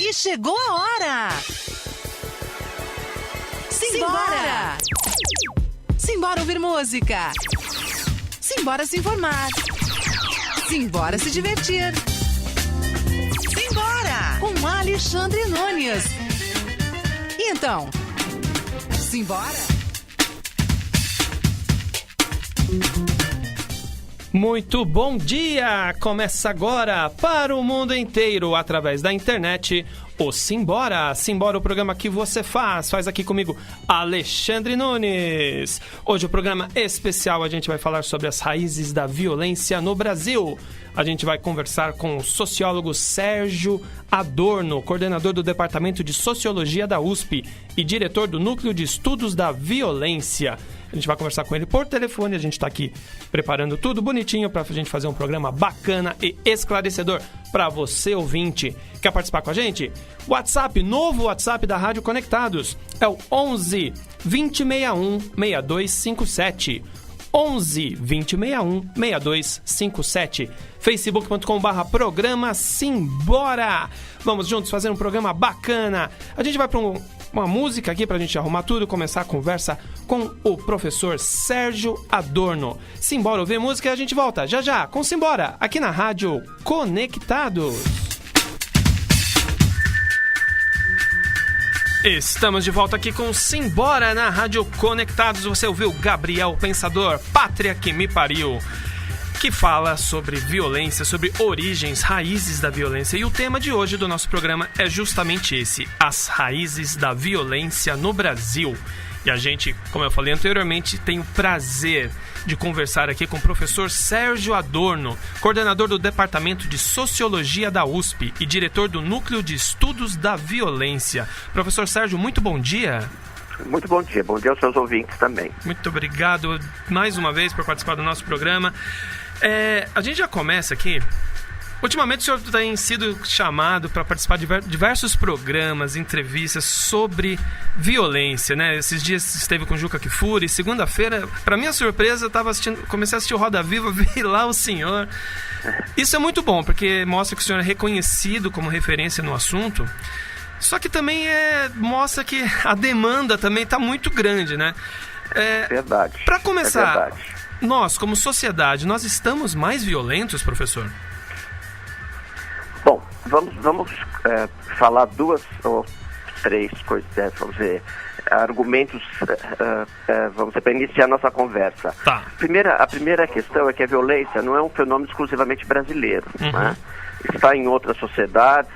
E chegou a hora! Simbora! Simbora ouvir música! Simbora se informar! Simbora se divertir! Simbora! Com Alexandre Nunes! E então, simbora? Muito bom dia! Começa agora para o mundo inteiro, através da internet, o Simbora. Simbora, o programa que você faz aqui comigo, Alexandre Nunes. Hoje o programa especial, a gente vai falar sobre as raízes da violência no Brasil. A gente vai conversar com o sociólogo Sérgio Adorno, coordenador do Departamento de Sociologia da USP e diretor do Núcleo de Estudos da Violência. A gente vai conversar com ele por telefone, a gente está aqui preparando tudo bonitinho para a gente fazer um programa bacana e esclarecedor para você, ouvinte. Quer participar com a gente? WhatsApp, novo WhatsApp da Rádio Conectados, é o 11 2061 6257. 11 2061 6257. facebook.com/programa Simbora. Vamos juntos fazer um programa bacana. A gente vai para uma música aqui pra gente arrumar tudo, começar a conversa com o professor Sérgio Adorno. Simbora ouvir música e a gente volta já com Simbora, aqui na Rádio Conectados. Estamos de volta aqui com Simbora na Rádio Conectados. Você ouviu Gabriel Pensador, Pátria que me pariu, que fala sobre violência, sobre origens, raízes da violência. E o tema de hoje do nosso programa é justamente esse, as raízes da violência no Brasil. E a gente, como eu falei anteriormente, tem o prazer de conversar aqui com o professor Sérgio Adorno, coordenador do Departamento de Sociologia da USP e diretor do Núcleo de Estudos da Violência. Professor Sérgio, muito bom dia. Muito bom dia aos seus ouvintes também. Muito obrigado mais uma vez por participar do nosso programa. A gente já começa aqui. Ultimamente o senhor tem sido chamado para participar de diversos programas, entrevistas sobre violência, né? Esses dias esteve com o Juca Kfouri, segunda-feira, para minha surpresa, comecei a assistir o Roda Viva, vi lá o senhor. Isso é muito bom, porque mostra que o senhor é reconhecido como referência no assunto, só que também mostra que a demanda também está muito grande, né? Verdade. Para começar, verdade. Nós, como sociedade, nós estamos mais violentos, professor? Bom, vamos falar duas ou três coisas, vamos dizer, argumentos, vamos dizer, para iniciar a nossa conversa. Tá. A primeira questão é que a violência não é um fenômeno exclusivamente brasileiro, né? Está em outras sociedades,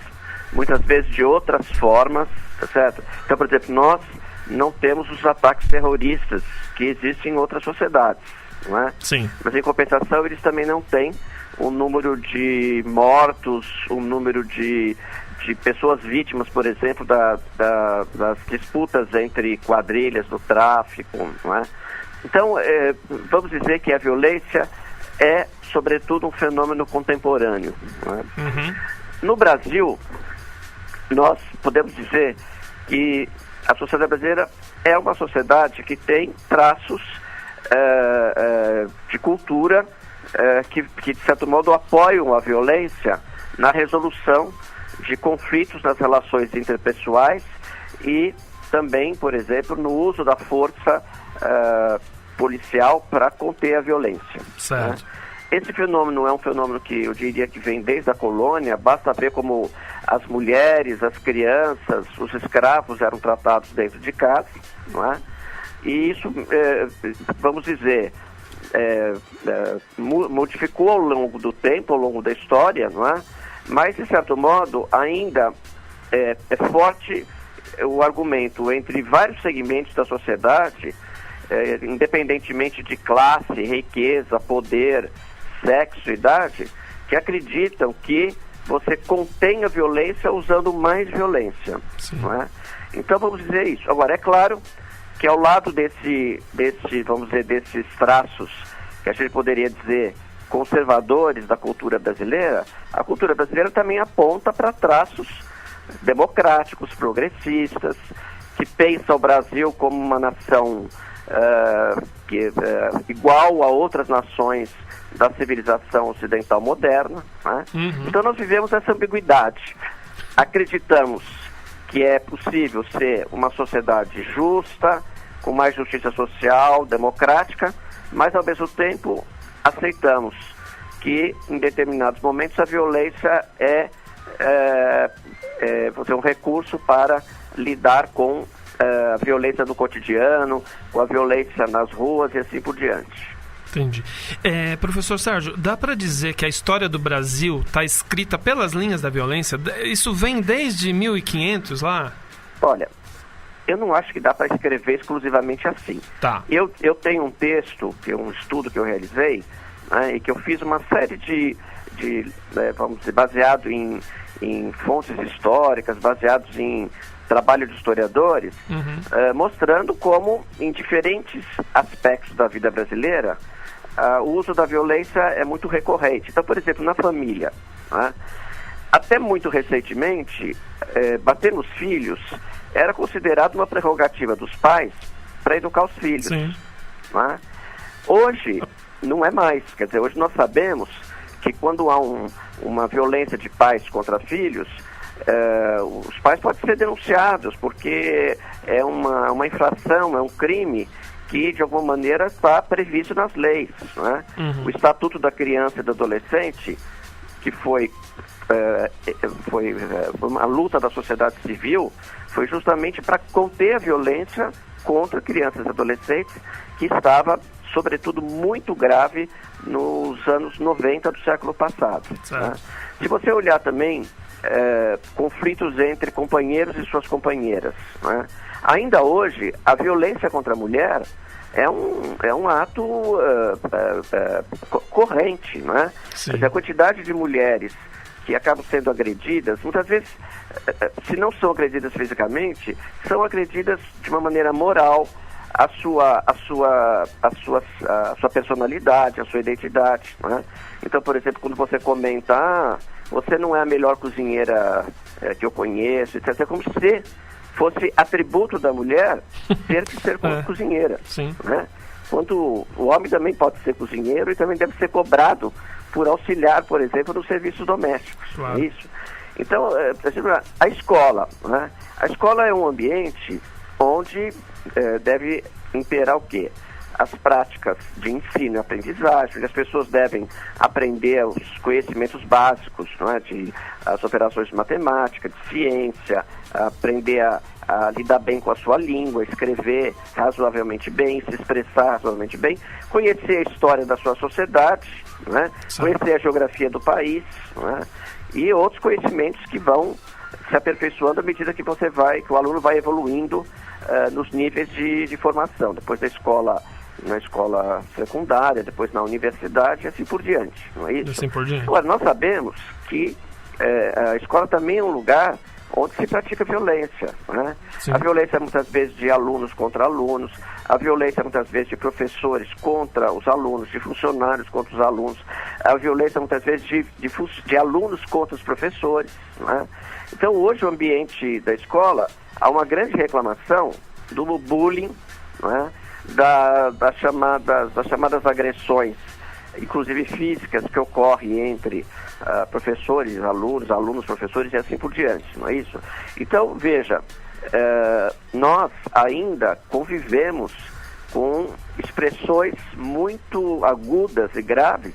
muitas vezes de outras formas, tá certo? Então, por exemplo, nós não temos os ataques terroristas que existem em outras sociedades, não é? Sim. Mas, em compensação, eles também não têm o número de mortos, o número de pessoas vítimas, por exemplo, das disputas entre quadrilhas do tráfico, não é? Então, vamos dizer que a violência é, sobretudo, um fenômeno contemporâneo, não é? No Brasil, nós podemos dizer que a sociedade brasileira é uma sociedade que tem traços de cultura que, de certo modo, apoiam a violência na resolução de conflitos nas relações interpessoais e também, por exemplo, no uso da força policial para conter a violência. Certo. Né? Esse fenômeno é um fenômeno que eu diria que vem desde a colônia. Basta ver como as mulheres, as crianças, os escravos eram tratados dentro de casa, não é? E isso, vamos dizer, modificou ao longo do tempo, ao longo da história, não é? Mas, de certo modo, ainda é forte o argumento entre vários segmentos da sociedade, independentemente de classe, riqueza, poder, sexo, idade, que acreditam que você contém a violência usando mais violência, não é? Então, vamos dizer isso. Agora, é claro que ao lado vamos dizer, desses traços que a gente poderia dizer conservadores da cultura brasileira, a cultura brasileira também aponta para traços democráticos, progressistas, que pensa o Brasil como uma nação igual a outras nações da civilização ocidental moderna, né? Então nós vivemos essa ambiguidade. Acreditamos que é possível ser uma sociedade justa, com mais justiça social, democrática, mas ao mesmo tempo aceitamos que em determinados momentos a violência é um recurso para lidar com a violência no cotidiano, com a violência nas ruas e assim por diante. Entendi. Professor Sérgio, dá para dizer que a história do Brasil está escrita pelas linhas da violência? Isso vem desde 1500 lá? Olha, eu não acho que dá para escrever exclusivamente assim. Tá. Eu tenho um texto, que é um estudo que eu realizei, né, e que eu fiz uma série de vamos dizer, baseado em fontes históricas, baseados em trabalho de historiadores, mostrando como em diferentes aspectos da vida brasileira o uso da violência é muito recorrente. Então, por exemplo, na família, né, até muito recentemente, bater nos filhos era considerado uma prerrogativa dos pais para educar os filhos. Sim. Né? Hoje, não é mais. Quer dizer, hoje nós sabemos que quando há uma violência de pais contra filhos, os pais podem ser denunciados, porque é uma infração, é um crime que de alguma maneira está previsto nas leis. Né? O Estatuto da Criança e do Adolescente, que foi uma luta da sociedade civil, foi justamente para conter a violência contra crianças e adolescentes, que estava, sobretudo, muito grave nos anos 90 do século passado. Né? Se você olhar também conflitos entre companheiros e suas companheiras, né? Ainda hoje, a violência contra a mulher é um ato corrente, né? A quantidade de mulheres que acabam sendo agredidas, muitas vezes, se não são agredidas fisicamente, são agredidas de uma maneira moral, a sua personalidade, a sua identidade, né? Então, por exemplo, quando você comenta, você não é a melhor cozinheira que eu conheço, etc., é como se fosse atributo da mulher ter que ser cozinheira. Sim. Né? Quando o homem também pode ser cozinheiro e também deve ser cobrado por auxiliar, por exemplo, nos serviços domésticos. Claro. É isso. Então, por exemplo, a escola, né? A escola é um ambiente onde deve imperar o quê? As práticas de ensino e aprendizagem, onde as pessoas devem aprender os conhecimentos básicos, não é? As operações de matemática, de ciência, aprender a lidar bem com a sua língua, escrever razoavelmente bem, se expressar razoavelmente bem, conhecer a história da sua sociedade, não é? Conhecer a geografia do país, não é? E outros conhecimentos que vão se aperfeiçoando à medida que o aluno vai evoluindo nos níveis de formação, depois da escola, na escola secundária, depois na universidade e assim por diante, não é isso? Assim por diante. Agora, nós sabemos que a escola também é um lugar onde se pratica violência, né? A violência muitas vezes de alunos contra alunos, a violência muitas vezes de professores contra os alunos, de funcionários contra os alunos, a violência muitas vezes de alunos contra os professores, né? Então, hoje o ambiente da escola, há uma grande reclamação do bullying, né? Das chamadas agressões, inclusive físicas, que ocorrem entre professores, alunos, professores e assim por diante, não é isso? Então, veja, nós ainda convivemos com expressões muito agudas e graves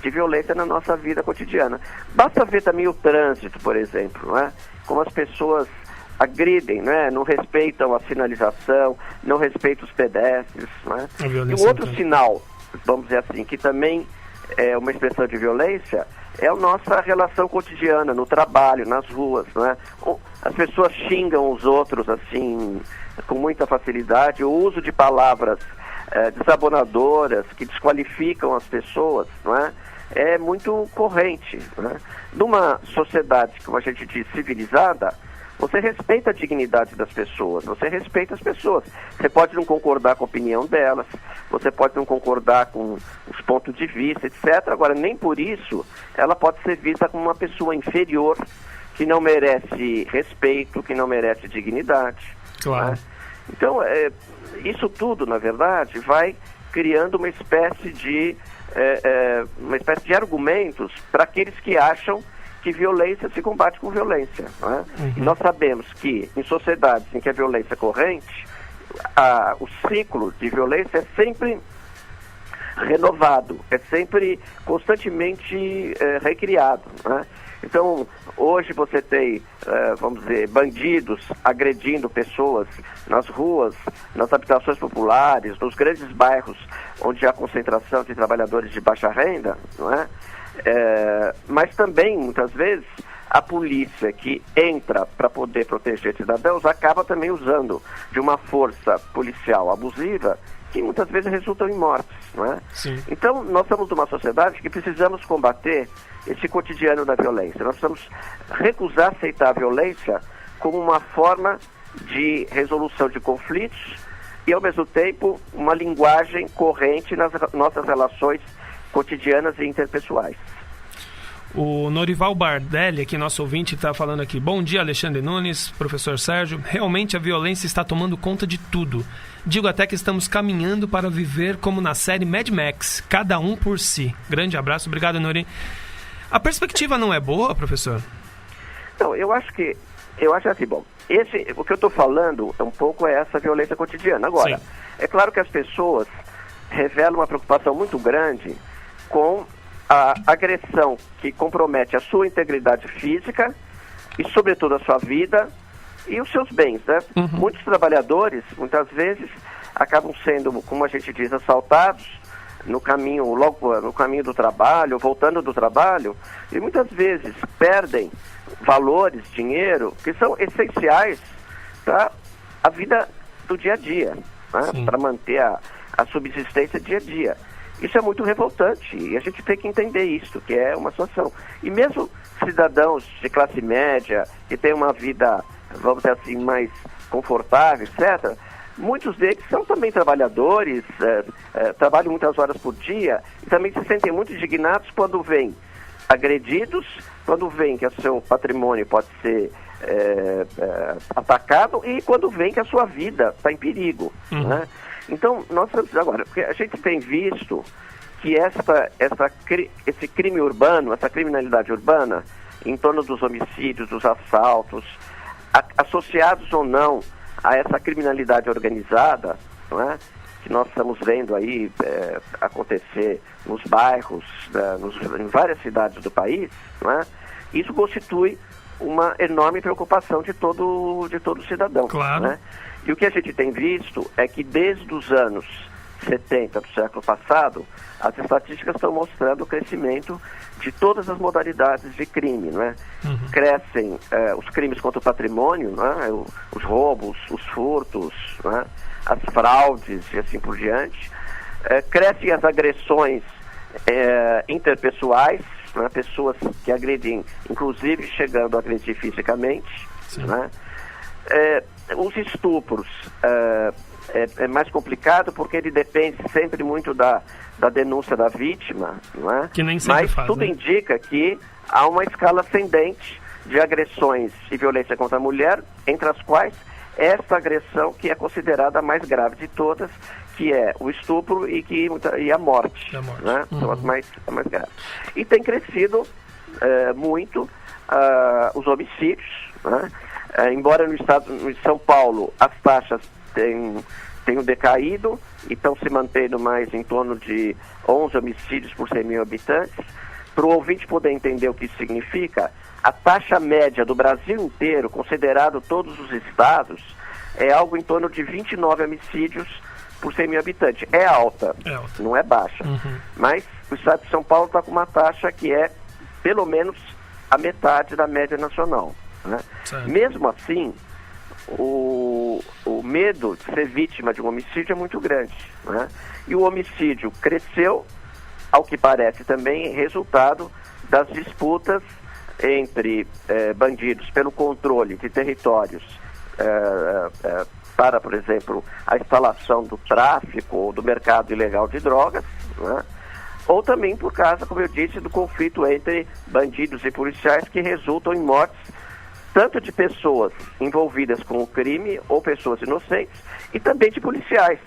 de violência na nossa vida cotidiana. Basta ver também o trânsito, por exemplo, né? Como as pessoas agridem, né? Não respeitam a sinalização, não respeitam os pedestres, né? E um outro sinal, vamos dizer assim, que também é uma expressão de violência, é a nossa relação cotidiana, no trabalho, nas ruas, né? As pessoas xingam os outros, assim, com muita facilidade, o uso de palavras desabonadoras, que desqualificam as pessoas, não é? É muito corrente, né? Numa sociedade, como a gente diz, civilizada, você respeita a dignidade das pessoas, você respeita as pessoas. Você pode não concordar com a opinião delas, você pode não concordar com os pontos de vista, etc. Agora, nem por isso ela pode ser vista como uma pessoa inferior, que não merece respeito, que não merece dignidade. Claro. Né? Então, isso tudo, na verdade, vai criando uma espécie de argumentos para aqueles que acham que violência se combate com violência, não é? E nós sabemos que em sociedades em que a violência é corrente, o ciclo de violência é sempre renovado, é sempre constantemente recriado, né? Então, hoje você tem, vamos dizer, bandidos agredindo pessoas nas ruas, nas habitações populares, nos grandes bairros onde há concentração de trabalhadores de baixa renda, não é? Mas também, muitas vezes, a polícia que entra para poder proteger cidadãos acaba também usando de uma força policial abusiva que muitas vezes resultam em mortes, não é? Sim. Então, nós estamos numa sociedade que precisamos combater esse cotidiano da violência. Nós precisamos recusar aceitar a violência como uma forma de resolução de conflitos e, ao mesmo tempo, uma linguagem corrente nas nossas relações cotidianas e interpessoais. O Norival Bardelli, aqui nosso ouvinte, está falando aqui: bom dia, Alexandre Nunes, professor Sérgio. Realmente a violência está tomando conta de tudo. Digo até que estamos caminhando para viver como na série Mad Max, cada um por si. Grande abraço, obrigado, Nori. A perspectiva não é boa, professor? Não, eu acho assim, bom, o que eu estou falando um pouco é essa violência cotidiana. Agora, sim, é claro que as pessoas revelam uma preocupação muito grande com a agressão que compromete a sua integridade física e, sobretudo, a sua vida e os seus bens, né? Muitos trabalhadores, muitas vezes, acabam sendo, como a gente diz, assaltados no caminho do trabalho, voltando do trabalho, e muitas vezes perdem valores, dinheiro, que são essenciais para a vida do dia a dia, né? Para manter a subsistência dia a dia. Isso é muito revoltante e a gente tem que entender isso, que é uma situação. E mesmo cidadãos de classe média, que têm uma vida, vamos dizer assim, mais confortável, etc., muitos deles são também trabalhadores, trabalham muitas horas por dia e também se sentem muito indignados quando vêm agredidos, quando vêm que o seu patrimônio pode ser atacado e quando vêm que a sua vida está em perigo, né? Então, nós estamos agora, porque a gente tem visto que esse crime urbano, essa criminalidade urbana, em torno dos homicídios, dos assaltos, associados ou não a essa criminalidade organizada, não é? Que nós estamos vendo aí acontecer nos bairros, em várias cidades do país, não é? Isso constitui uma enorme preocupação de todo cidadão. Claro. Né? E o que a gente tem visto é que desde os anos 70 do século passado, as estatísticas estão mostrando o crescimento de todas as modalidades de crime, né? Crescem os crimes contra o patrimônio, né? Os roubos, os furtos, né? As fraudes e assim por diante. Crescem as agressões interpessoais, né? Pessoas que agredem, inclusive chegando a agredir fisicamente, né? Os estupros é mais complicado porque ele depende sempre muito da denúncia da vítima, não é? Que nem sempre Mas faz, tudo né? indica que há uma escala ascendente de agressões e violência contra a mulher, entre as quais esta agressão que é considerada a mais grave de todas, que é o estupro e a morte. Né? São as mais graves. E tem crescido muito os homicídios, né? Embora no São Paulo as taxas tenham decaído e estão se mantendo mais em torno de 11 homicídios por 100 mil habitantes, para o ouvinte poder entender o que isso significa, a taxa média do Brasil inteiro, considerado todos os estados, é algo em torno de 29 homicídios por 100 mil habitantes. É alta, não é baixa. Mas o estado de São Paulo está com uma taxa que é pelo menos a metade da média nacional. Né? Mesmo assim, o medo de ser vítima de um homicídio é muito grande, né? E o homicídio cresceu, ao que parece também resultado das disputas entre bandidos pelo controle de territórios para, por exemplo, a instalação do tráfico ou do mercado ilegal de drogas, né? Ou também por causa, como eu disse, do conflito entre bandidos e policiais que resultam em mortes tanto de pessoas envolvidas com o crime ou pessoas inocentes e também de policiais,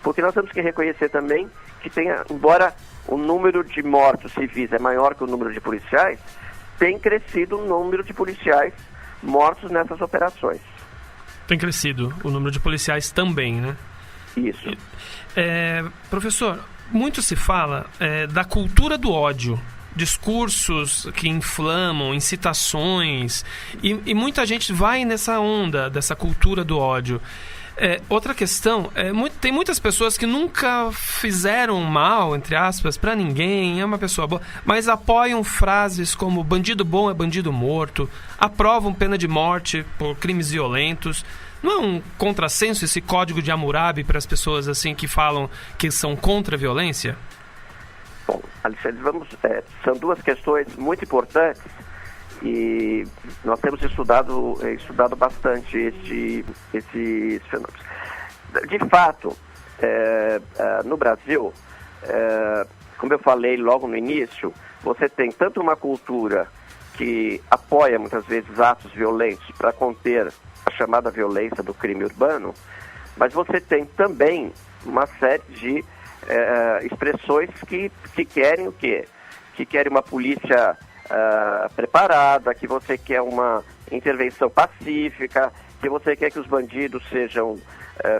porque nós temos que reconhecer também que embora o número de mortos civis é maior que o número de policiais, tem crescido o número de policiais mortos nessas operações. Tem crescido o número de policiais também, né? Isso. Professor, muito se fala da cultura do ódio, discursos que inflamam, incitações, e muita gente vai nessa onda dessa cultura do ódio. Outra questão, tem muitas pessoas que nunca fizeram mal, entre aspas, pra ninguém, é uma pessoa boa, mas apoiam frases como bandido bom é bandido morto, aprovam pena de morte por crimes violentos. Não é um contrassenso esse código de Hammurabi para as pessoas assim que falam que são contra a violência? Bom, Alexandre, são duas questões muito importantes e nós temos estudado bastante esses fenômenos. De fato, no Brasil, como eu falei logo no início, você tem tanto uma cultura que apoia muitas vezes atos violentos para conter a chamada violência do crime urbano, mas você tem também uma série de expressões que querem o quê? Que querem uma polícia preparada, que você quer uma intervenção pacífica, que você quer que os bandidos sejam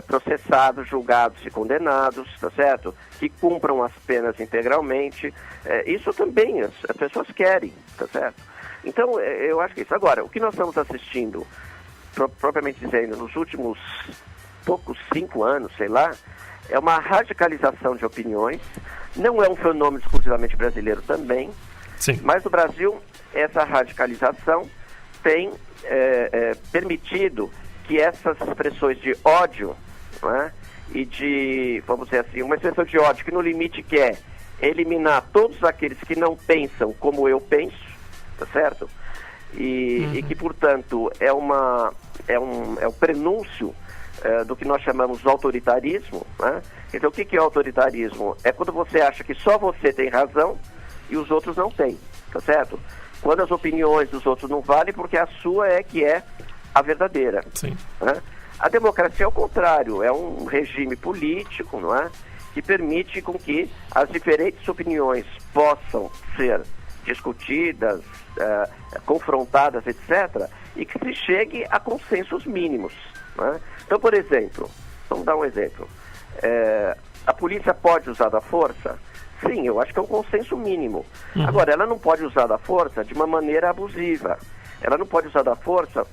processados, julgados e condenados, tá certo? Que cumpram as penas integralmente. Isso também as pessoas querem, tá certo? Então, eu acho que isso. Agora, o que nós estamos assistindo, propriamente dizendo, nos últimos poucos 5 anos, sei lá, é uma radicalização de opiniões. Não é um fenômeno exclusivamente brasileiro também. Sim. Mas no Brasil, essa radicalização tem permitido que essas expressões de ódio, né, e de, vamos dizer assim, uma expressão de ódio que no limite quer eliminar todos aqueles que não pensam como eu penso, tá certo? E que, portanto, é um prenúncio do que nós chamamos de autoritarismo, né? Então, o que é autoritarismo? É quando você acha que só você tem razão e os outros não têm, tá certo? Quando as opiniões dos outros não valem, porque a sua que é a verdadeira. Sim. Né? A democracia é o contrário, é um regime político, não é? Que permite com que as diferentes opiniões possam ser discutidas, confrontadas, etc., e que se chegue a consensos mínimos. Né? Então, por exemplo, vamos dar um exemplo. A polícia pode usar da força? Sim, eu acho que é um consenso mínimo. Agora, ela não pode usar da força de uma maneira abusiva. Ela não pode usar da força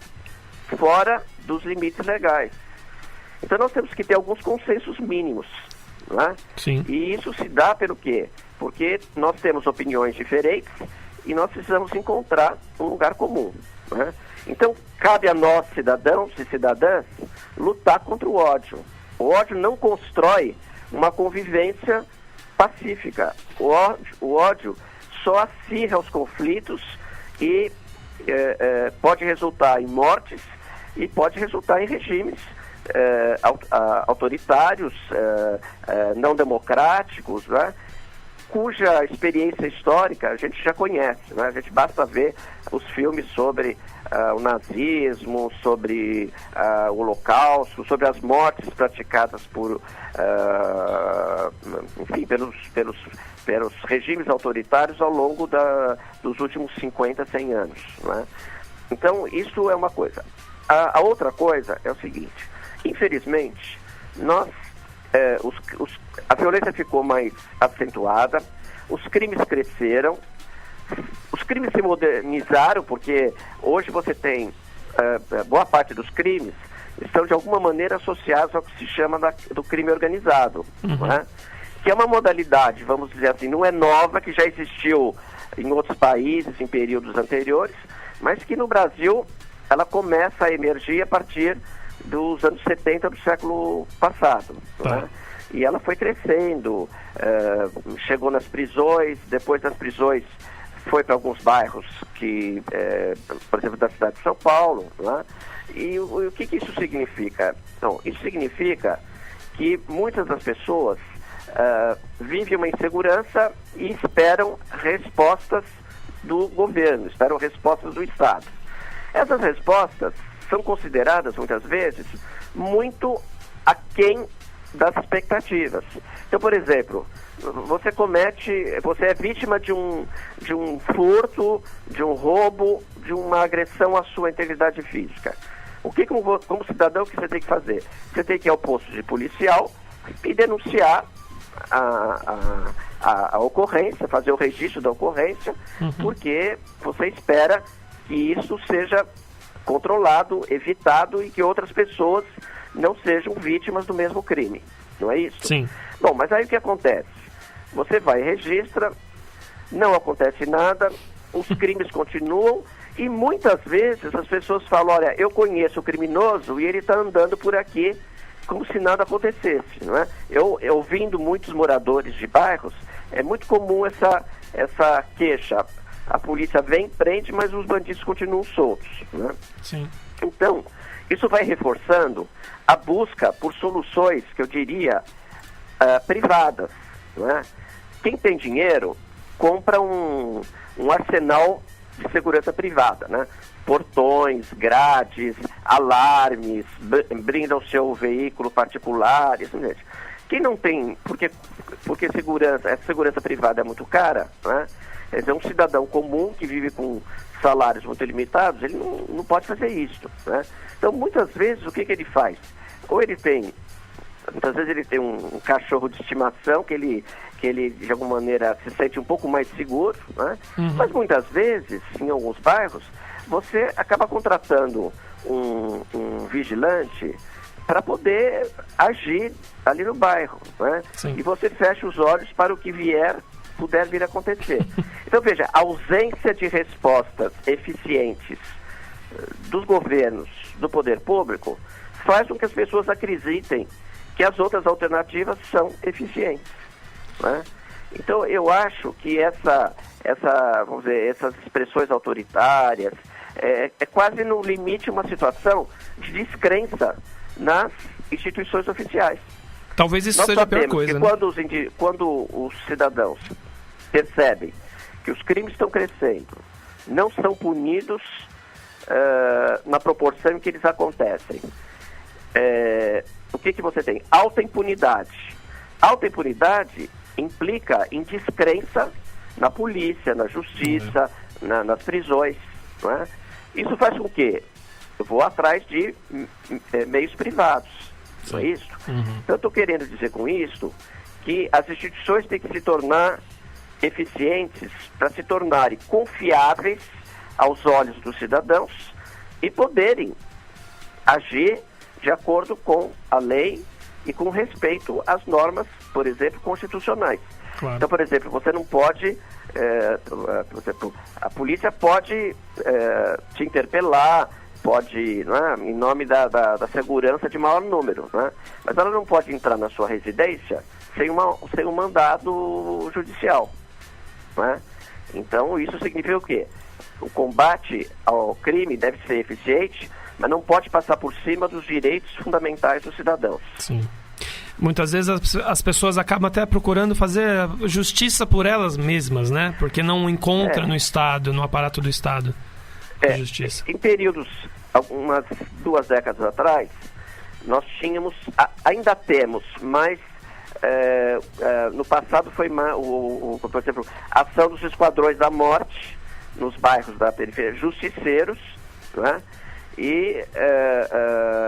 fora dos limites legais. Então, nós temos que ter alguns consensos mínimos. Não é? Sim. E isso se dá pelo quê? Porque nós temos opiniões diferentes e nós precisamos encontrar um lugar comum. Não é? Então, cabe a nós, cidadãos e cidadãs, lutar contra o ódio. O ódio não constrói uma convivência pacífica. O ódio só acirra os conflitos e pode resultar em mortes e pode resultar em regimes autoritários, não democráticos, né? Cuja experiência histórica a gente já conhece, né? A gente basta ver os filmes sobre o nazismo, sobre o Holocausto, sobre as mortes praticadas por, enfim, pelos regimes autoritários ao longo dos últimos 50, 100 anos, né? Então, isso é uma coisa. A outra coisa é o seguinte: infelizmente, a violência ficou mais acentuada, os crimes cresceram, os crimes se modernizaram, porque hoje você tem boa parte dos crimes estão de alguma maneira associados ao que se chama do crime organizado, né? Que é uma modalidade, vamos dizer assim, não é nova, que já existiu em outros países, em períodos anteriores, mas que no Brasil ela começa a emergir a partir dos anos 70 do século passado. Tá. Né? E ela foi crescendo, chegou nas prisões, depois das prisões foi para alguns bairros, por exemplo, da cidade de São Paulo. Né? E o que isso significa? Então, isso significa que muitas das pessoas vivem uma insegurança e esperam respostas do governo, esperam respostas do Estado. Essas respostas são consideradas, muitas vezes, muito aquém das expectativas. Então, por exemplo, você é vítima de um furto, de um roubo, de uma agressão à sua integridade física. O que, como cidadão, que você tem que fazer? Você tem que ir ao posto de policial e denunciar a ocorrência, fazer o registro da ocorrência, porque você espera que isso seja controlado, evitado e que outras pessoas não sejam vítimas do mesmo crime. Não é isso? Sim. Bom, mas aí o que acontece? Você vai e registra, não acontece nada, os crimes continuam e muitas vezes as pessoas falam, olha, eu conheço o criminoso e ele está andando por aqui como se nada acontecesse, não é? Eu ouvindo muitos moradores de bairros, é muito comum essa queixa. A polícia vem, prende, mas os bandidos continuam soltos, né? Sim. Então, isso vai reforçando a busca por soluções, que eu diria, privadas, não é? Quem tem dinheiro compra um arsenal de segurança privada, né? Portões, grades, alarmes, brinda o seu veículo particular, isso mesmo. Quem não tem, porque essa segurança privada é muito cara, né? Quer dizer, um cidadão comum que vive com salários muito limitados, ele não pode fazer isso, né? Então, muitas vezes, o que ele faz? Ou muitas vezes ele tem um cachorro de estimação que ele, de alguma maneira, se sente um pouco mais seguro, né? Mas muitas vezes, em alguns bairros, você acaba contratando um vigilante para poder agir ali no bairro, né? E você fecha os olhos para o que puder vir a acontecer. Então, veja, a ausência de respostas eficientes dos governos, do poder público, faz com que as pessoas acreditem que as outras alternativas são eficientes, né? Então, eu acho que vamos dizer, essas expressões autoritárias é quase no limite uma situação de descrença nas instituições oficiais. Talvez isso seja a pior coisa, que né? quando os cidadãos percebem que os crimes estão crescendo, não são punidos na proporção em que eles acontecem, o que você tem? Alta impunidade. Alta impunidade implica em descrença na polícia, na justiça, nas prisões, não é? Isso faz com que eu vou atrás de meios privados, não é isso? Então, eu estou querendo dizer com isso que as instituições têm que se tornar eficientes para se tornarem confiáveis aos olhos dos cidadãos e poderem agir de acordo com a lei e com respeito às normas, por exemplo, constitucionais. Claro. Então, por exemplo, você não pode, por exemplo, a polícia pode te interpelar, pode, não é, em nome da segurança de maior número, não é? Mas ela não pode entrar na sua residência sem um mandado judicial, não é? Então, isso significa o quê? O combate ao crime deve ser eficiente, mas não pode passar por cima dos direitos fundamentais dos cidadãos. Sim. Muitas vezes as pessoas acabam até procurando fazer justiça por elas mesmas, né? Porque não encontra no Estado, no aparato do Estado, justiça. Em períodos, umas 2 décadas atrás, nós tínhamos, ainda temos, mas no passado foi, por exemplo, a ação dos esquadrões da morte nos bairros da periferia, justiceiros, né? E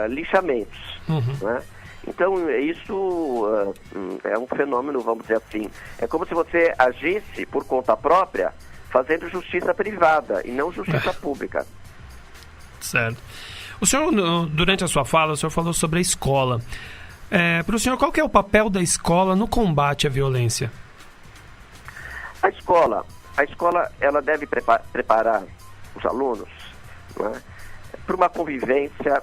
lixamentos, né? Então, isso é um fenômeno, vamos dizer assim. É como se você agisse por conta própria, fazendo justiça privada e não justiça pública. Certo. O senhor, durante a sua fala, o senhor falou sobre a escola. Para o senhor, qual que é o papel da escola no combate à violência? A escola ela deve preparar os alunos, né, para uma convivência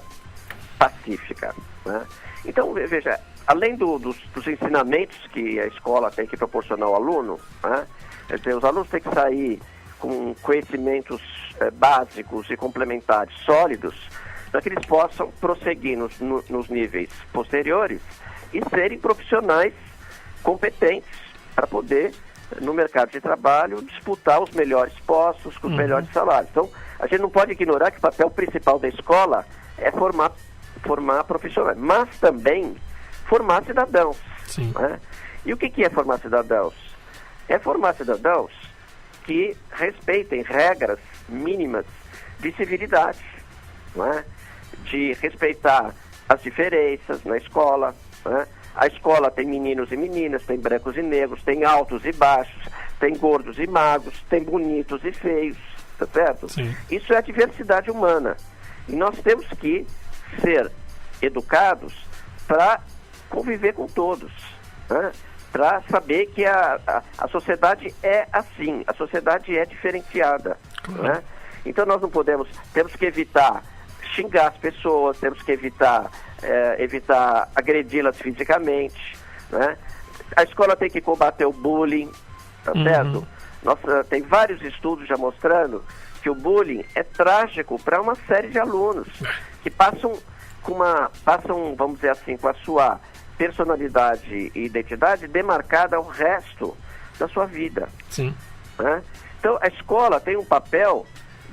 pacífica, né? Então, veja, além dos ensinamentos que a escola tem que proporcionar ao aluno, né, quer dizer, os alunos têm que sair com conhecimentos básicos e complementares sólidos, para que eles possam prosseguir nos níveis posteriores e serem profissionais competentes para poder, no mercado de trabalho, disputar os melhores postos com os melhores salários. Então, a gente não pode ignorar que o papel principal da escola é formar profissionais, mas também formar cidadãos. Sim. Né? E o que é formar cidadãos? É formar cidadãos que respeitem regras mínimas de civilidade, não é? De respeitar as diferenças na escola. Não é? A escola tem meninos e meninas, tem brancos e negros, tem altos e baixos, tem gordos e magros, tem bonitos e feios, tá certo? Sim. Isso é a diversidade humana. E nós temos que ser educados para conviver com todos, né? Para saber que a sociedade é assim, a sociedade é diferenciada. Né? Então nós não podemos, temos que evitar xingar as pessoas, temos que evitar agredi-las fisicamente. Né? A escola tem que combater o bullying, tá certo? Tem vários estudos já mostrando que o bullying é trágico para uma série de alunos que passam, vamos dizer assim, com a sua personalidade e identidade demarcada ao resto da sua vida. Sim. Né? Então, a escola tem um papel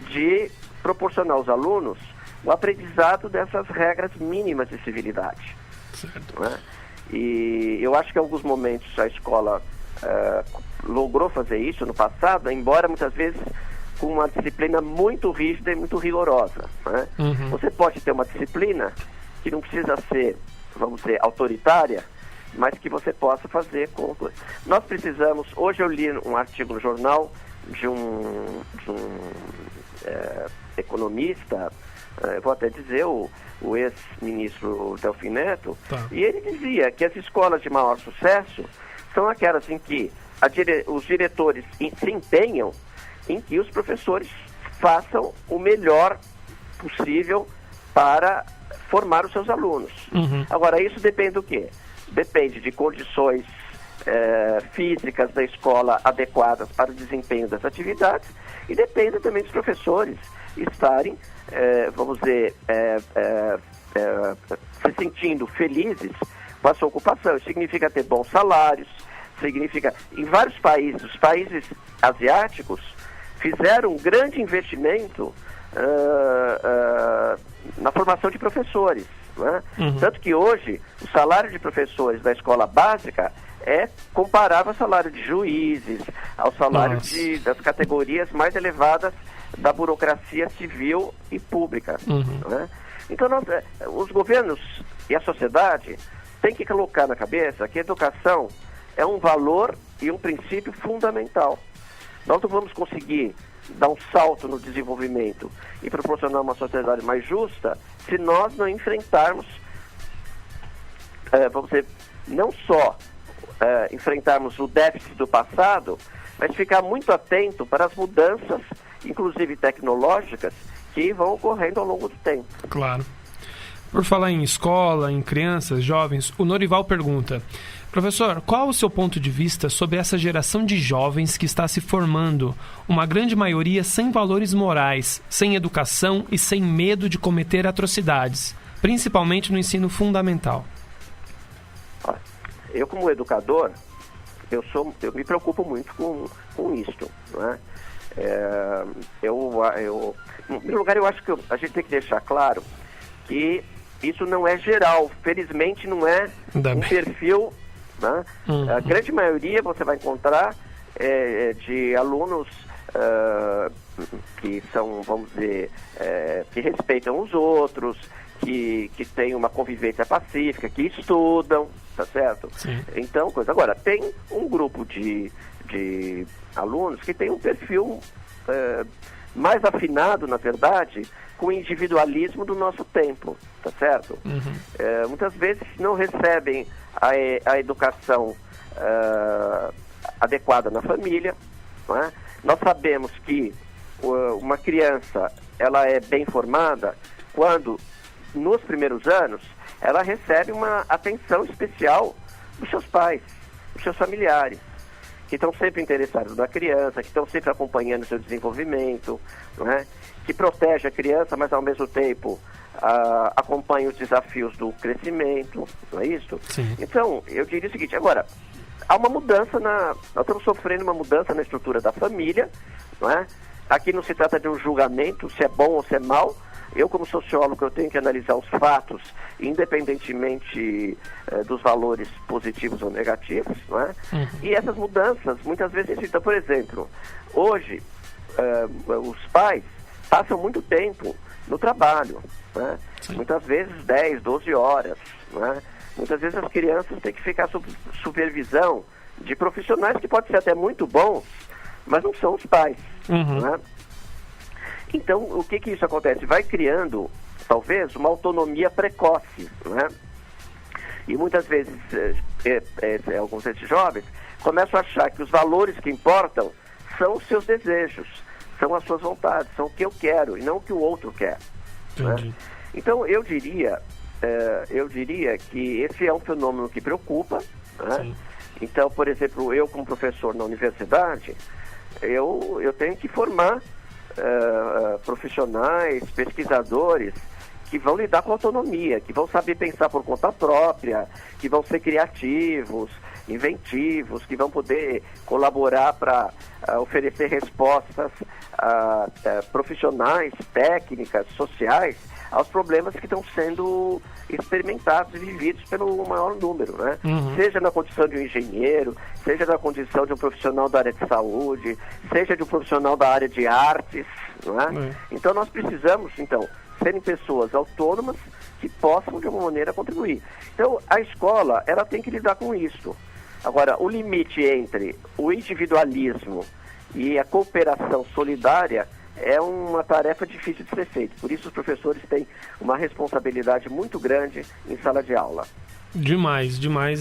de proporcionar aos alunos o aprendizado dessas regras mínimas de civilidade. Certo. Né? E eu acho que em alguns momentos a escola logrou fazer isso no passado, embora muitas vezes com uma disciplina muito rígida e muito rigorosa. Né? Você pode ter uma disciplina que não precisa ser, vamos dizer, autoritária, mas que você possa fazer com... Nós precisamos... Hoje eu li um artigo no jornal de um economista, vou até dizer, o ex-ministro Delfim Neto, e ele dizia que as escolas de maior sucesso são aquelas em que os diretores se empenham em que os professores façam o melhor possível para formar os seus alunos. Agora, isso depende do quê? Depende de condições físicas da escola adequadas para o desempenho das atividades e depende também dos professores estarem, vamos dizer, se sentindo felizes com a sua ocupação. Isso significa ter bons salários, significa... Em vários países, os países asiáticos fizeram um grande investimento na formação de professores. Né? Tanto que hoje o salário de professores da escola básica é comparável ao salário de juízes, ao salário das categorias mais elevadas da burocracia civil e pública. Né? Então os governos e a sociedade têm que colocar na cabeça que a educação é um valor e um princípio fundamental. Nós não vamos conseguir dar um salto no desenvolvimento e proporcionar uma sociedade mais justa se nós não enfrentarmos, vamos dizer, não só enfrentarmos o déficit do passado, mas ficar muito atento para as mudanças, inclusive tecnológicas, que vão ocorrendo ao longo do tempo. Claro. Por falar em escola, em crianças, jovens, o Norival pergunta: professor, qual o seu ponto de vista sobre essa geração de jovens que está se formando, uma grande maioria sem valores morais, sem educação e sem medo de cometer atrocidades, principalmente no ensino fundamental? Eu, como educador, eu me preocupo muito com isto. Né? Em primeiro lugar, eu acho que a gente tem que deixar claro que isso não é geral. Felizmente, não é um perfil... Né? A grande maioria você vai encontrar de alunos que são, vamos dizer, que respeitam os outros, que têm uma convivência pacífica, que estudam, tá certo? Sim. Então, agora, tem um grupo de alunos que tem um perfil mais afinado, na verdade, com o individualismo do nosso tempo, tá certo? Muitas vezes não recebem a educação adequada na família. Não é? Nós sabemos que uma criança ela é bem formada quando, nos primeiros anos, ela recebe uma atenção especial dos seus pais, dos seus familiares, que estão sempre interessados na criança, que estão sempre acompanhando o seu desenvolvimento, não é? Que protege a criança, mas ao mesmo tempo acompanha os desafios do crescimento, não é isso? Sim. Então, eu diria o seguinte: agora, há uma mudança nós estamos sofrendo uma mudança na estrutura da família, não é? Aqui não se trata de um julgamento, se é bom ou se é mal, Eu, como sociólogo, eu tenho que analisar os fatos, independentemente dos valores positivos ou negativos, não é? E essas mudanças, muitas vezes, então, por exemplo, hoje, os pais passam muito tempo no trabalho, né? Muitas vezes 10, 12 horas, né? Muitas vezes as crianças têm que ficar sob supervisão de profissionais que podem ser até muito bons, mas não são os pais, né? Então, o que isso acontece? Vai criando, talvez, uma autonomia precoce, né? E muitas vezes, alguns desses jovens começam a achar que os valores que importam são os seus desejos, são as suas vontades, são o que eu quero e não o que o outro quer, né? Então, eu diria que esse é um fenômeno que preocupa, né? Então, por exemplo, eu como professor na universidade, eu tenho que formar profissionais, pesquisadores que vão lidar com autonomia, que vão saber pensar por conta própria, que vão ser criativos, inventivos, que vão poder colaborar para oferecer respostas profissionais, técnicas, sociais aos problemas que estão sendo experimentados e vividos pelo maior número, né? Seja na condição de um engenheiro, seja na condição de um profissional da área de saúde, seja de um profissional da área de artes, não é? Então nós precisamos, serem pessoas autônomas que possam de alguma maneira contribuir. Então a escola, ela tem que lidar com isso. Agora, o limite entre o individualismo e a cooperação solidária é uma tarefa difícil de ser feita. Por isso os professores têm uma responsabilidade muito grande em sala de aula. Demais,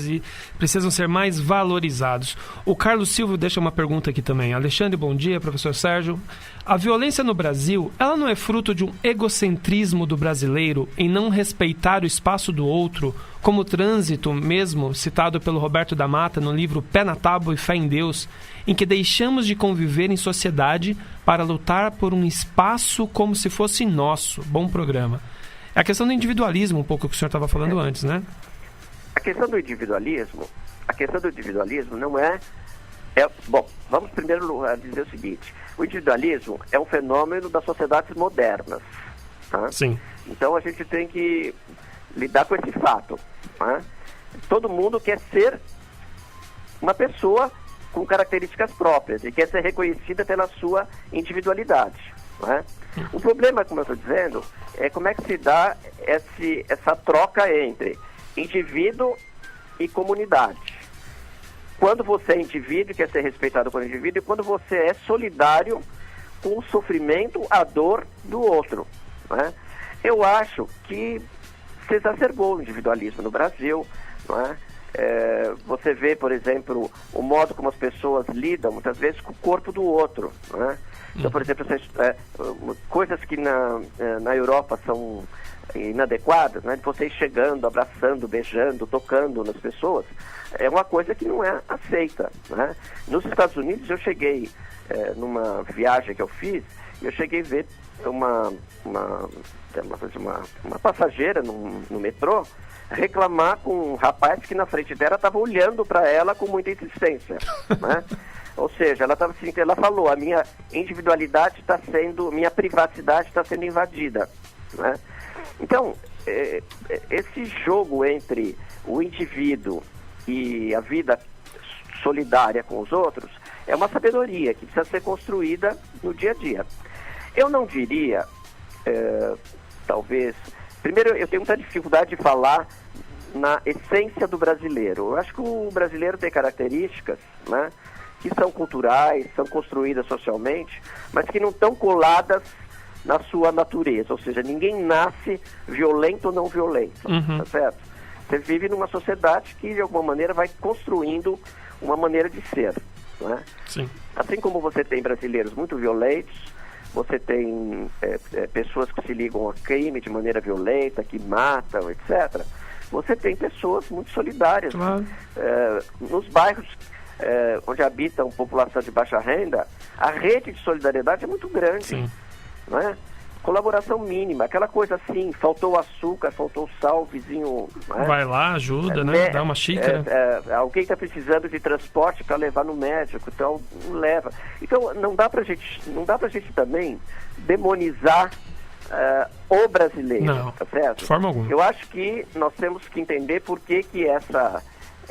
e precisam ser mais valorizados. O Carlos Silva deixa uma pergunta aqui também. Alexandre, bom dia, professor Sérgio. A violência no Brasil, ela não é fruto de um egocentrismo do brasileiro em não respeitar o espaço do outro, como o trânsito mesmo, citado pelo Roberto da Mata no livro Pé na Tábua e Fé em Deus, em que deixamos de conviver em sociedade para lutar por um espaço como se fosse nosso? Bom programa. É a questão do individualismo, um pouco que o senhor estava falando antes, né? A questão do individualismo não é... Bom, vamos primeiro dizer o seguinte. O individualismo é um fenômeno das sociedades modernas, tá? Sim. Então a gente tem que lidar com esse fato, tá? Todo mundo quer ser uma pessoa com características próprias e quer ser reconhecida pela sua individualidade, né? O problema, como eu estou dizendo, é como é que se dá essa troca entre indivíduo e comunidade. Quando você é indivíduo, quer ser respeitado como indivíduo, e quando você é solidário com o sofrimento, a dor do outro, né? Eu acho que se exacerbou o individualismo no Brasil, não é? Você vê, por exemplo, o modo como as pessoas lidam, muitas vezes, com o corpo do outro, né? Então, por exemplo, coisas que na Europa são inadequadas, né? Vocês chegando, abraçando, beijando, tocando nas pessoas, é uma coisa que não é aceita, né? Nos Estados Unidos, eu cheguei, numa viagem que eu fiz, eu cheguei a ver uma passageira no metrô reclamar com um rapaz que na frente dela estava olhando para ela com muita insistência, né? Ou seja, ela falou, a minha individualidade está sendo, minha privacidade está sendo invadida, né? Então, esse jogo entre o indivíduo e a vida solidária com os outros é uma sabedoria que precisa ser construída no dia a dia. Eu não diria, talvez... Primeiro, eu tenho muita dificuldade de falar na essência do brasileiro. Eu acho que o brasileiro tem características, né, que são culturais, são construídas socialmente, mas que não estão coladas na sua natureza. Ou seja, ninguém nasce violento ou não violento, tá certo? Você vive numa sociedade que, de alguma maneira, vai construindo uma maneira de ser, né? Sim. Assim como você tem brasileiros muito violentos, você tem pessoas que se ligam ao crime de maneira violenta, que matam, etc. Você tem pessoas muito solidárias. Claro. Nos bairros onde habitam população de baixa renda, a rede de solidariedade é muito grande. Sim. Não é? Colaboração mínima, aquela coisa assim, faltou açúcar, faltou sal, o vizinho... Né? Vai lá, ajuda, né? Dá uma xícara. Alguém está precisando de transporte para levar no médico, então não leva. Então não dá pra gente também demonizar o brasileiro, Não, tá certo? de forma alguma. Eu acho que nós temos que entender por que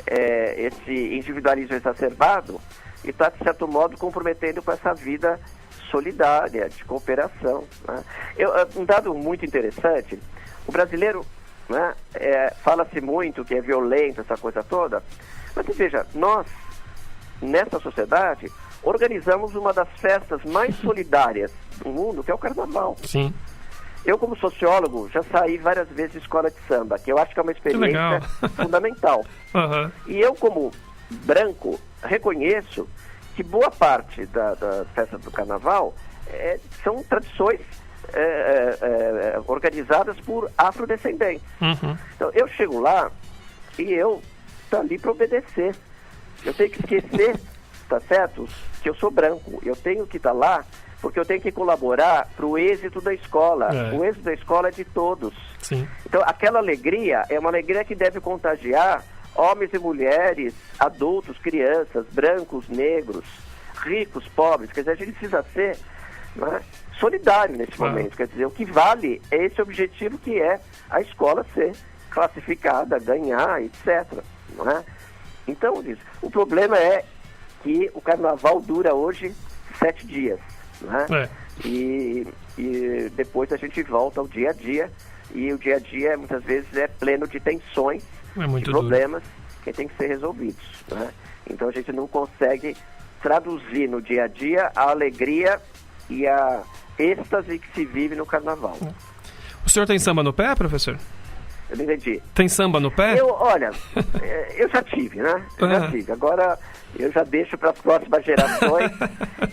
esse individualismo exacerbado está, de certo modo, comprometendo com essa vida solidária, de cooperação, né? Um dado muito interessante, o brasileiro, né, fala-se muito que é violento, essa coisa toda, mas você veja, nós, nessa sociedade, organizamos uma das festas mais solidárias do mundo, que é o Carnaval. Sim. Eu, como sociólogo, já saí várias vezes de escola de samba, que eu acho que é uma experiência fundamental. Uhum. E eu, como branco, reconheço que boa parte da festa do Carnaval são tradições organizadas por afrodescendentes. Uhum. Então, eu chego lá e eu estou ali para obedecer. Eu tenho que esquecer, tá certo? Que eu sou branco. Eu tenho que estar lá porque eu tenho que colaborar para o êxito da escola. O êxito da escola é de todos. Sim. Então, aquela alegria é uma alegria que deve contagiar homens e mulheres, adultos, crianças, brancos, negros, ricos, pobres. Quer dizer, a gente precisa ser, né, solidário nesse momento. Quer dizer, o que vale é esse objetivo, que é a escola ser classificada, ganhar, etc. Não é? Então, o problema é que o Carnaval dura hoje 7 dias. Né? E depois a gente volta ao dia a dia, e o dia a dia muitas vezes é pleno de tensões, de problemas que tem que ser resolvidos, né? Então a gente não consegue traduzir no dia a dia a alegria e a êxtase que se vive no Carnaval. O senhor tem samba no pé, professor? Eu não entendi. Tem samba no pé? Olha, eu já tive, né? Já tive. Agora eu já deixo para as próximas gerações,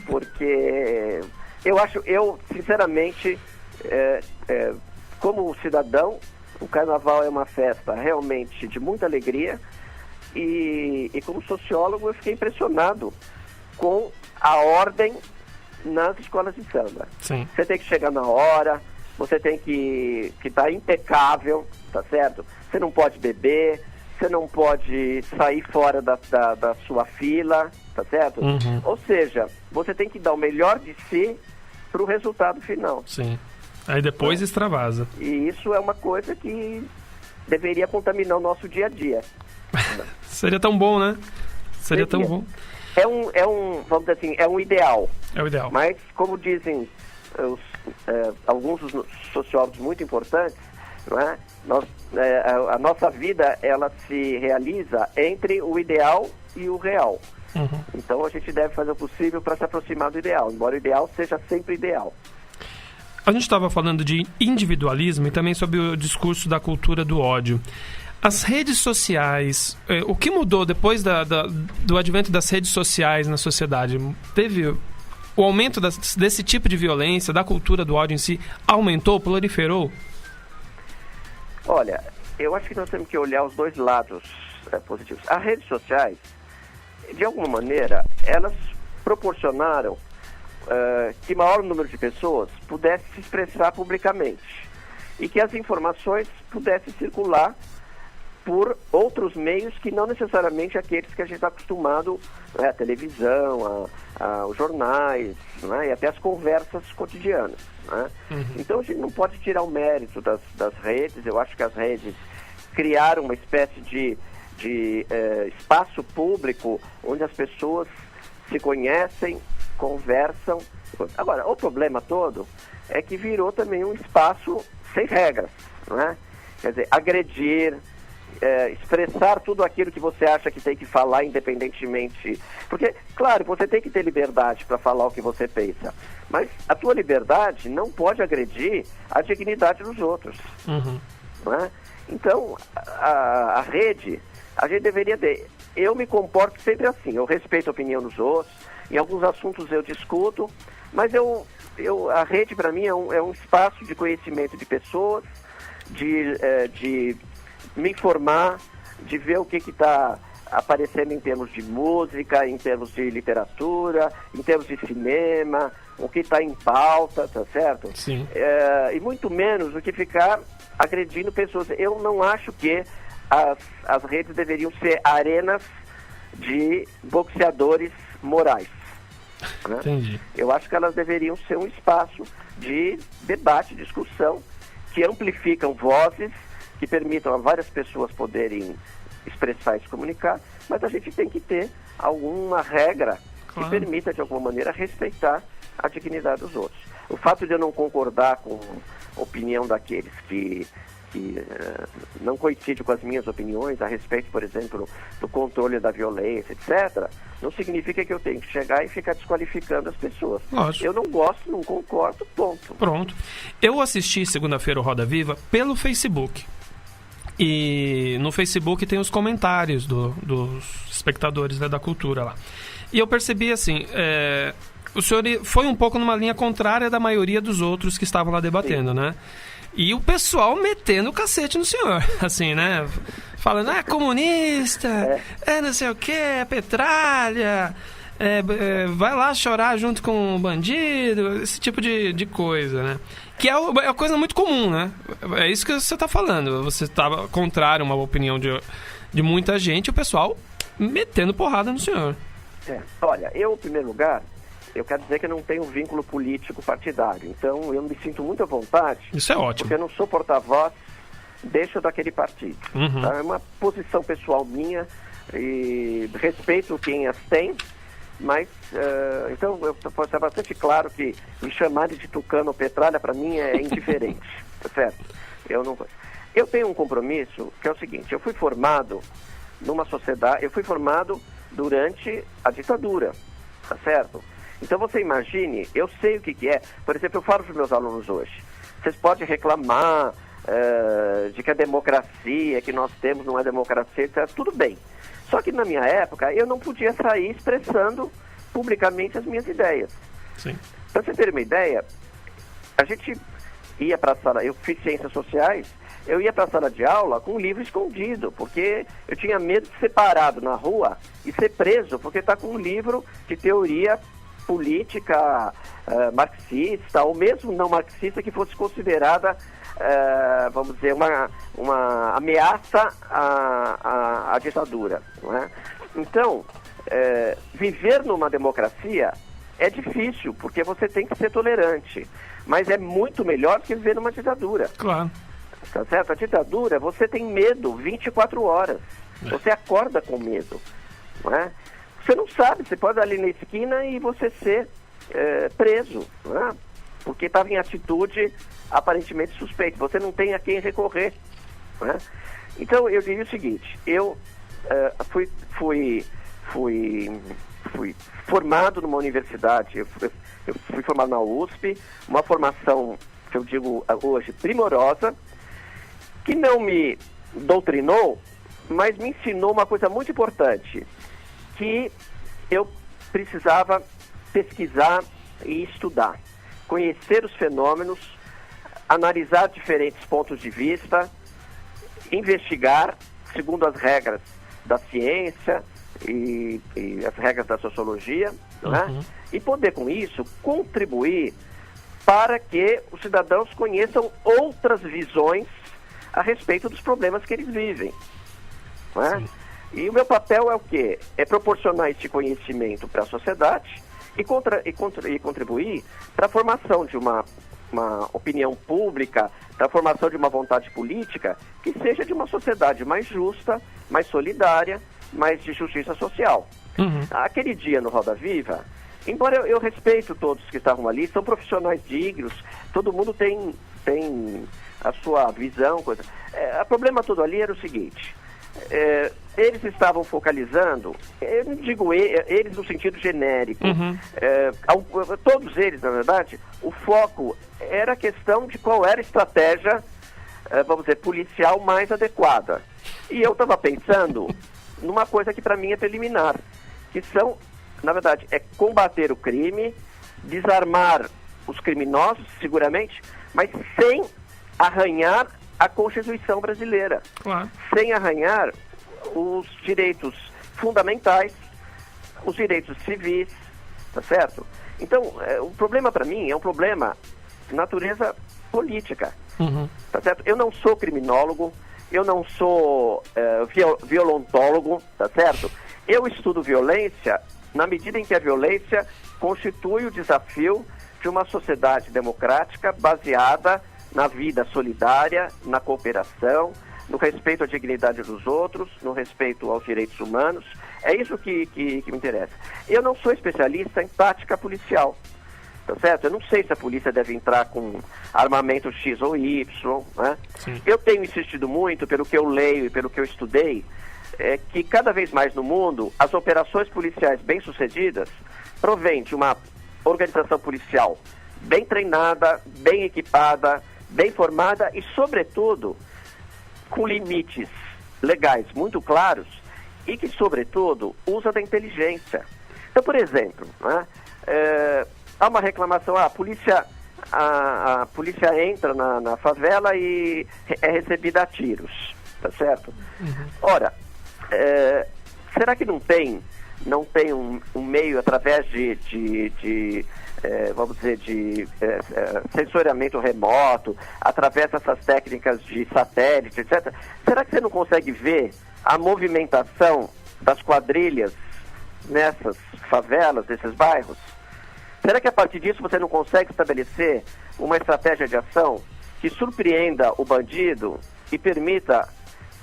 porque eu sinceramente, como cidadão, o Carnaval é uma festa realmente de muita alegria, e como sociólogo eu fiquei impressionado com a ordem nas escolas de samba. Sim. Você tem que chegar na hora, você tem que estar impecável, tá certo? Você não pode beber, você não pode sair fora da sua fila, tá certo? Uhum. Ou seja, você tem que dar o melhor de si para o resultado final. Sim. Aí depois extravasa. E isso é uma coisa que deveria contaminar o nosso dia a dia. Seria tão bom, né? Seria tão bom. Vamos dizer assim, é um ideal. É o ideal. Mas, como dizem alguns dos sociólogos muito importantes, não é? A nossa vida, ela se realiza entre o ideal e o real. Uhum. Então a gente deve fazer o possível para se aproximar do ideal, embora o ideal seja sempre ideal. A gente estava falando de individualismo e também sobre o discurso da cultura do ódio. As redes sociais, o que mudou depois do advento das redes sociais na sociedade? Teve o aumento desse tipo de violência, da cultura do ódio em si, aumentou, proliferou? Olha, eu acho que nós temos que olhar os dois lados positivos. As redes sociais, de alguma maneira, elas proporcionaram que maior número de pessoas pudesse se expressar publicamente e que as informações pudessem circular por outros meios que não necessariamente aqueles que a gente está acostumado, a televisão, os jornais, né, e até as conversas cotidianas. Né? Uhum. Então a gente não pode tirar o mérito das redes. Eu acho que as redes criaram uma espécie de espaço público onde as pessoas se conhecem, conversam. Agora, o problema todo é que virou também um espaço sem regras, não é? Quer dizer, agredir, expressar tudo aquilo que você acha que tem que falar, independentemente. Porque, claro, você tem que ter liberdade para falar o que você pensa, mas a tua liberdade não pode agredir a dignidade dos outros. Uhum. Não é? Então, a rede, a gente deveria ter. Eu me comporto sempre assim, eu respeito a opinião dos outros, em alguns assuntos eu discuto, mas a rede para mim é um espaço de conhecimento de pessoas, de me informar, de ver o que está aparecendo em termos de música, em termos de literatura, em termos de cinema, o que está em pauta, tá certo? Sim. E muito menos do que ficar agredindo pessoas. Eu não acho que as redes deveriam ser arenas de boxeadores morais. né? Entendi. Eu acho que elas deveriam ser um espaço de debate, discussão, que amplificam vozes, que permitam a várias pessoas poderem expressar e se comunicar, mas a gente tem que ter alguma regra que permita, de alguma maneira, respeitar a dignidade dos outros. O fato de eu não concordar com a opinião daqueles que não coincide com as minhas opiniões a respeito, por exemplo, do controle da violência, etc., não significa que eu tenho que chegar e ficar desqualificando as pessoas. Lógico. Eu não gosto, não concordo, ponto. Pronto. Eu assisti segunda-feira o Roda Viva pelo Facebook. E no Facebook tem os comentários dos espectadores, né, da cultura lá. E eu percebi assim, o senhor foi um pouco numa linha contrária da maioria dos outros que estavam lá debatendo, né? E o pessoal metendo o cacete no senhor, assim, né? Falando, comunista, não sei o que, é petralha, vai lá chorar junto com o bandido, esse tipo de coisa, né? Que é uma coisa muito comum, né? É isso que você está falando. Você estava contrário a uma opinião de muita gente, o pessoal metendo porrada no senhor. Olha, eu, em primeiro lugar, eu quero dizer que eu não tenho vínculo político partidário. Então, eu me sinto muito à vontade. Isso é ótimo. Porque eu não sou porta-voz, deixo daquele partido. Uhum. Tá? É uma posição pessoal minha e respeito quem as tem. Mas, então, eu posso ser bastante claro que me chamar de tucano ou petralha, para mim, é indiferente, tá certo? Eu tenho um compromisso, que é o seguinte, eu fui formado numa sociedade, eu fui formado durante a ditadura, tá certo? Então, você imagine, eu sei o que é, por exemplo, eu falo para os meus alunos hoje, vocês podem reclamar de que a democracia que nós temos não é democracia, etc., tudo bem. Só que na minha época eu não podia sair expressando publicamente as minhas ideias. Sim. Para você ter uma ideia, a gente ia para a sala, eu fiz ciências sociais, eu ia para a sala de aula com um livro escondido, porque eu tinha medo de ser parado na rua e ser preso, porque está com um livro de teoria política marxista, ou mesmo não marxista, que fosse considerada vamos dizer, uma ameaça à ditadura, não é? Então, viver numa democracia é difícil, porque você tem que ser tolerante, mas é muito melhor que viver numa ditadura. Claro. Tá certo? A ditadura, você tem medo 24 horas, você acorda com medo, não é? Você não sabe, você pode ir ali na esquina e você ser preso, não é? Porque estava em atitude aparentemente suspeita, você não tem a quem recorrer, né? Então eu diria o seguinte, eu fui formado numa universidade, eu fui formado na USP, uma formação que eu digo hoje primorosa, que não me doutrinou, mas me ensinou uma coisa muito importante, que eu precisava pesquisar e estudar, conhecer os fenômenos, analisar diferentes pontos de vista, investigar segundo as regras da ciência e as regras da sociologia, né? E poder, com isso, contribuir para que os cidadãos conheçam outras visões a respeito dos problemas que eles vivem, né? E o meu papel é o quê? É proporcionar esse conhecimento para a sociedade e contribuir para a formação de uma opinião pública, para a formação de uma vontade política que seja de uma sociedade mais justa, mais solidária, mais de justiça social. Aquele dia no Roda Viva, embora eu respeito todos que estavam ali, são profissionais dignos, todo mundo tem a sua visão, coisa. O problema todo ali era o seguinte, eles estavam focalizando, eu não digo eles no sentido genérico, todos eles, na verdade, o foco era a questão de qual era a estratégia, vamos dizer, policial mais adequada. E eu estava pensando numa coisa que para mim é preliminar, que são, na verdade, é combater o crime, desarmar os criminosos, seguramente, mas sem arranhar a Constituição brasileira, sem arranhar os direitos fundamentais, os direitos civis, tá certo? Então, o problema para mim é um problema de natureza política, tá certo? Eu não sou criminólogo, eu não sou violontólogo, tá certo? Eu estudo violência na medida em que a violência constitui o desafio de uma sociedade democrática baseada na vida solidária, na cooperação, no respeito à dignidade dos outros, no respeito aos direitos humanos. É isso que me interessa. Eu não sou especialista em tática policial, tá certo? Eu não sei se a polícia deve entrar com armamento X ou Y, né? Eu tenho insistido muito, pelo que eu leio e pelo que eu estudei, que cada vez mais no mundo, as operações policiais bem-sucedidas provêm de uma organização policial bem treinada, bem equipada, bem formada e, sobretudo, com limites legais muito claros e que, sobretudo, usa da inteligência. Então, por exemplo, né, há uma reclamação, a polícia entra na favela e é recebida a tiros, tá certo? Ora, será que não tem um meio através vamos dizer, de sensoriamento remoto, através dessas técnicas de satélite, etc. Será que você não consegue ver a movimentação das quadrilhas nessas favelas, nesses bairros? Será que a partir disso você não consegue estabelecer uma estratégia de ação que surpreenda o bandido e permita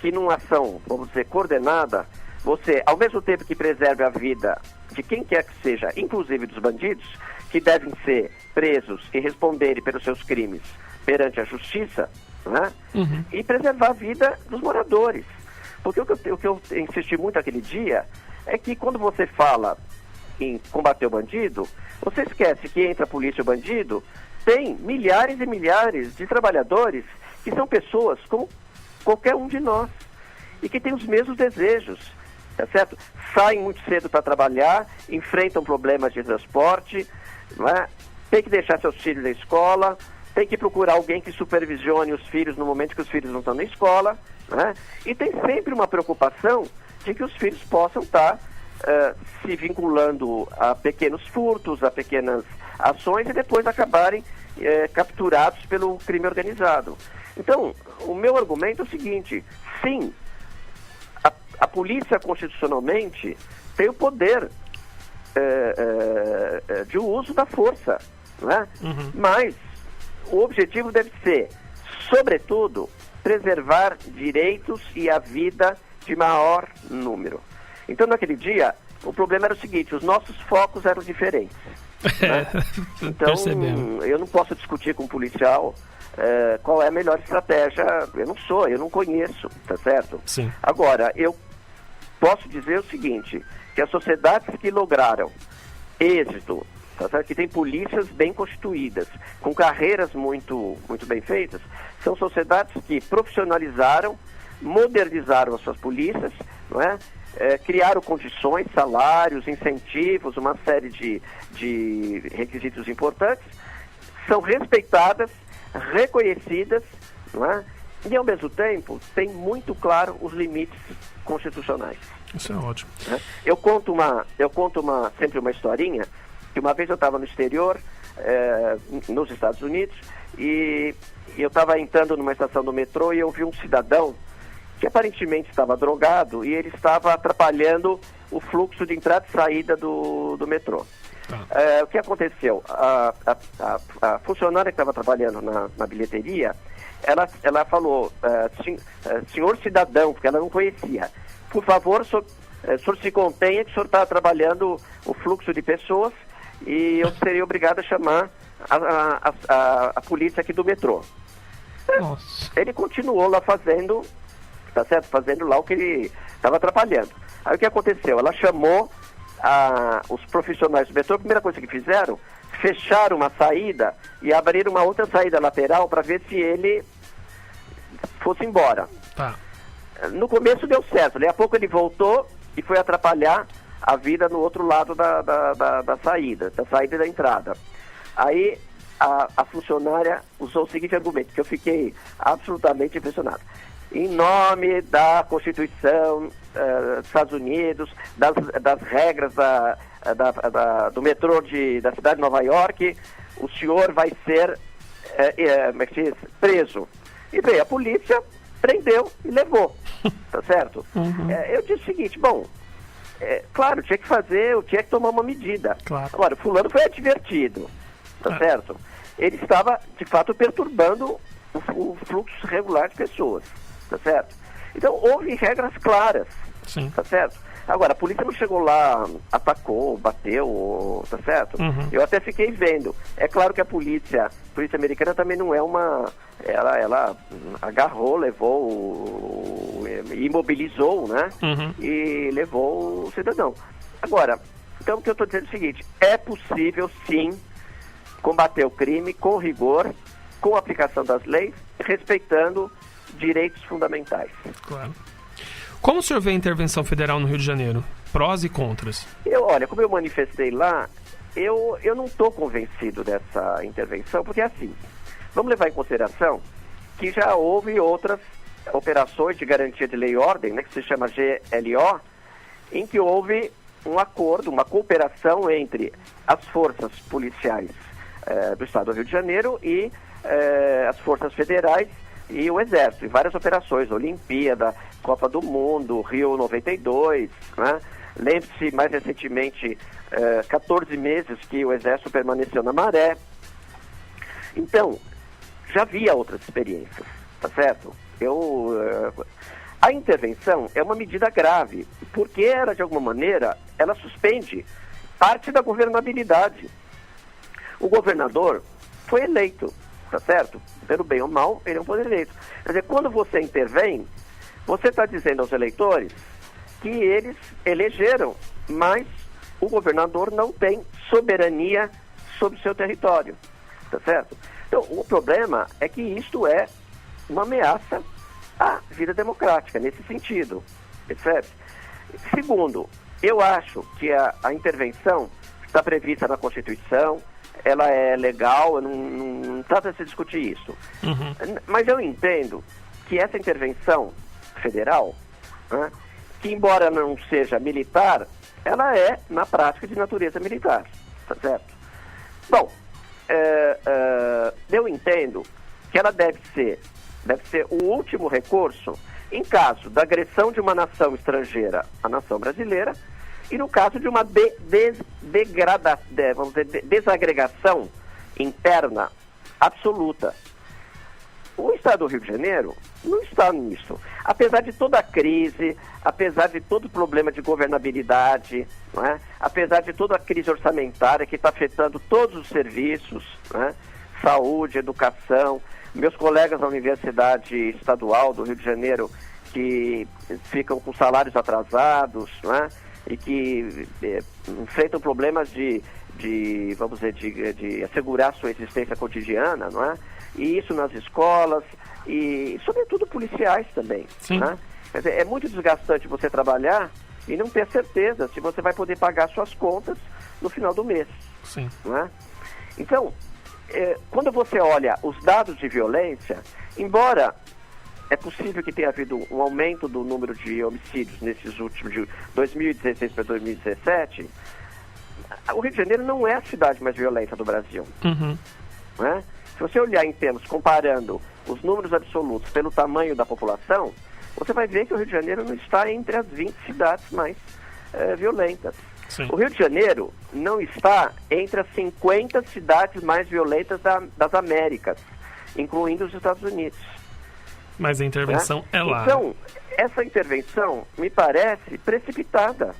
que numa ação, vamos dizer, coordenada, você, ao mesmo tempo que preserve a vida de quem quer que seja, inclusive dos bandidos, que devem ser presos e responderem pelos seus crimes perante a justiça, né? E preservar a vida dos moradores. Porque o que eu insisti muito aquele dia é que quando você fala em combater o bandido, você esquece que entre a polícia e o bandido tem milhares e milhares de trabalhadores que são pessoas como qualquer um de nós e que têm os mesmos desejos, tá certo? Saem muito cedo para trabalhar, enfrentam problemas de transporte, não é? Tem que deixar seus filhos na escola, tem que procurar alguém que supervisione os filhos no momento que os filhos não estão na escola, né? E tem sempre uma preocupação de que os filhos possam estar se vinculando a pequenos furtos, a pequenas ações e depois acabarem capturados pelo crime organizado. Então, o meu argumento é o seguinte: sim, a polícia constitucionalmente tem o poder de uso da força, né? Mas o objetivo deve ser, sobretudo, preservar direitos e a vida de maior número. Então, naquele dia, o problema era o seguinte: os nossos focos eram diferentes, né? Então, eu não posso discutir com um policial qual é a melhor estratégia. Eu não conheço, tá certo? Sim. Agora, eu posso dizer o seguinte, que as sociedades que lograram êxito, tá certo? Que tem polícias bem constituídas, com carreiras muito, muito bem feitas, são sociedades que profissionalizaram, modernizaram as suas polícias, não é? Criaram condições, salários, incentivos, uma série de requisitos importantes, são respeitadas, reconhecidas, não é? E, ao mesmo tempo, tem muito claro os limites constitucionais. Isso é ótimo. Eu conto sempre uma historinha, que uma vez eu estava no exterior, nos Estados Unidos, e eu estava entrando numa estação do metrô e eu vi um cidadão que aparentemente estava drogado e ele estava atrapalhando o fluxo de entrada e saída do metrô. O que aconteceu? A funcionária que estava trabalhando na bilheteria, ela falou, senhor cidadão, porque ela não conhecia, por favor, o senhor se contenha que o senhor está trabalhando o fluxo de pessoas e eu seria obrigado a chamar a polícia aqui do metrô. Nossa. Ele continuou lá fazendo, tá certo? Fazendo lá o que ele estava atrapalhando. Aí o que aconteceu? Ela chamou os profissionais do metrô. A primeira coisa que fizeram, fecharam uma saída e abriram uma outra saída lateral para ver se ele fosse embora. Tá. No começo deu certo, daí a pouco ele voltou e foi atrapalhar a vida no outro lado da saída e da entrada. Aí a funcionária usou o seguinte argumento, que eu fiquei absolutamente impressionado. Em nome da Constituição dos Estados Unidos, das regras do metrô da cidade de Nova York, o senhor vai ser preso. E bem, a polícia prendeu e levou, tá certo? Eu disse o seguinte, bom, claro, tinha que tomar uma medida. Claro. Agora, fulano foi advertido, tá certo? Ele estava, de fato, perturbando o fluxo regular de pessoas, tá certo? Então, houve regras claras, Sim. tá certo? Agora, a polícia não chegou lá, atacou, bateu, tá certo? Eu até fiquei vendo. É claro que a polícia americana também não é uma... Ela agarrou, levou, imobilizou, né? E levou o cidadão. Agora, então o que eu estou dizendo é o seguinte, é possível sim combater o crime com rigor, com a aplicação das leis, respeitando direitos fundamentais. Claro. Como o senhor vê a intervenção federal no Rio de Janeiro? Prós e contras? Olha, como eu manifestei lá, eu não estou convencido dessa intervenção, porque assim, vamos levar em consideração que já houve outras operações de garantia de lei e ordem, né, que se chama GLO, em que houve um acordo, uma cooperação entre as forças policiais do Estado do Rio de Janeiro e as forças federais e o Exército, em várias operações, Olimpíada, Copa do Mundo, Rio 92, né? Lembre-se, mais recentemente, 14 meses que o Exército permaneceu na Maré. Então, já havia outras experiências, tá certo? A intervenção é uma medida grave, porque ela, de alguma maneira, ela suspende parte da governabilidade. O governador foi eleito, tá certo? Pelo bem ou mal, ele é um poder eleito. Quer dizer, quando você intervém, você está dizendo aos eleitores que eles elegeram, mas o governador não tem soberania sobre o seu território, tá certo? Então, o problema é que isto é uma ameaça à vida democrática, nesse sentido, percebe? Segundo, eu acho que a intervenção está prevista na Constituição, ela é legal, não trata de se discutir isso. Mas eu entendo que essa intervenção federal, né, que embora não seja militar, ela é, na prática, de natureza militar, tá certo? Bom, eu entendo que ela deve ser o último recurso em caso da agressão de uma nação estrangeira à nação brasileira e no caso de uma desagregação interna absoluta. O Estado do Rio de Janeiro não está nisso. Apesar de toda a crise, apesar de todo o problema de governabilidade, não é? Apesar de toda a crise orçamentária que está afetando todos os serviços, não é? Saúde, educação, meus colegas da Universidade Estadual do Rio de Janeiro que ficam com salários atrasados, não é? E que enfrentam problemas de assegurar sua existência cotidiana, não é? E isso nas escolas e, sobretudo, policiais também. Né? Quer dizer, é muito desgastante você trabalhar e não ter certeza se você vai poder pagar suas contas no final do mês. Sim. Não é? Então, quando você olha os dados de violência, embora é possível que tenha havido um aumento do número de homicídios nesses últimos, de 2016 para 2017, o Rio de Janeiro não é a cidade mais violenta do Brasil. Não é? Se você olhar em termos, comparando os números absolutos pelo tamanho da população, você vai ver que o Rio de Janeiro não está entre as 20 cidades mais violentas. Sim. O Rio de Janeiro não está entre as 50 cidades mais violentas das Américas, incluindo os Estados Unidos. Mas a intervenção é lá. Então, essa intervenção me parece precipitada,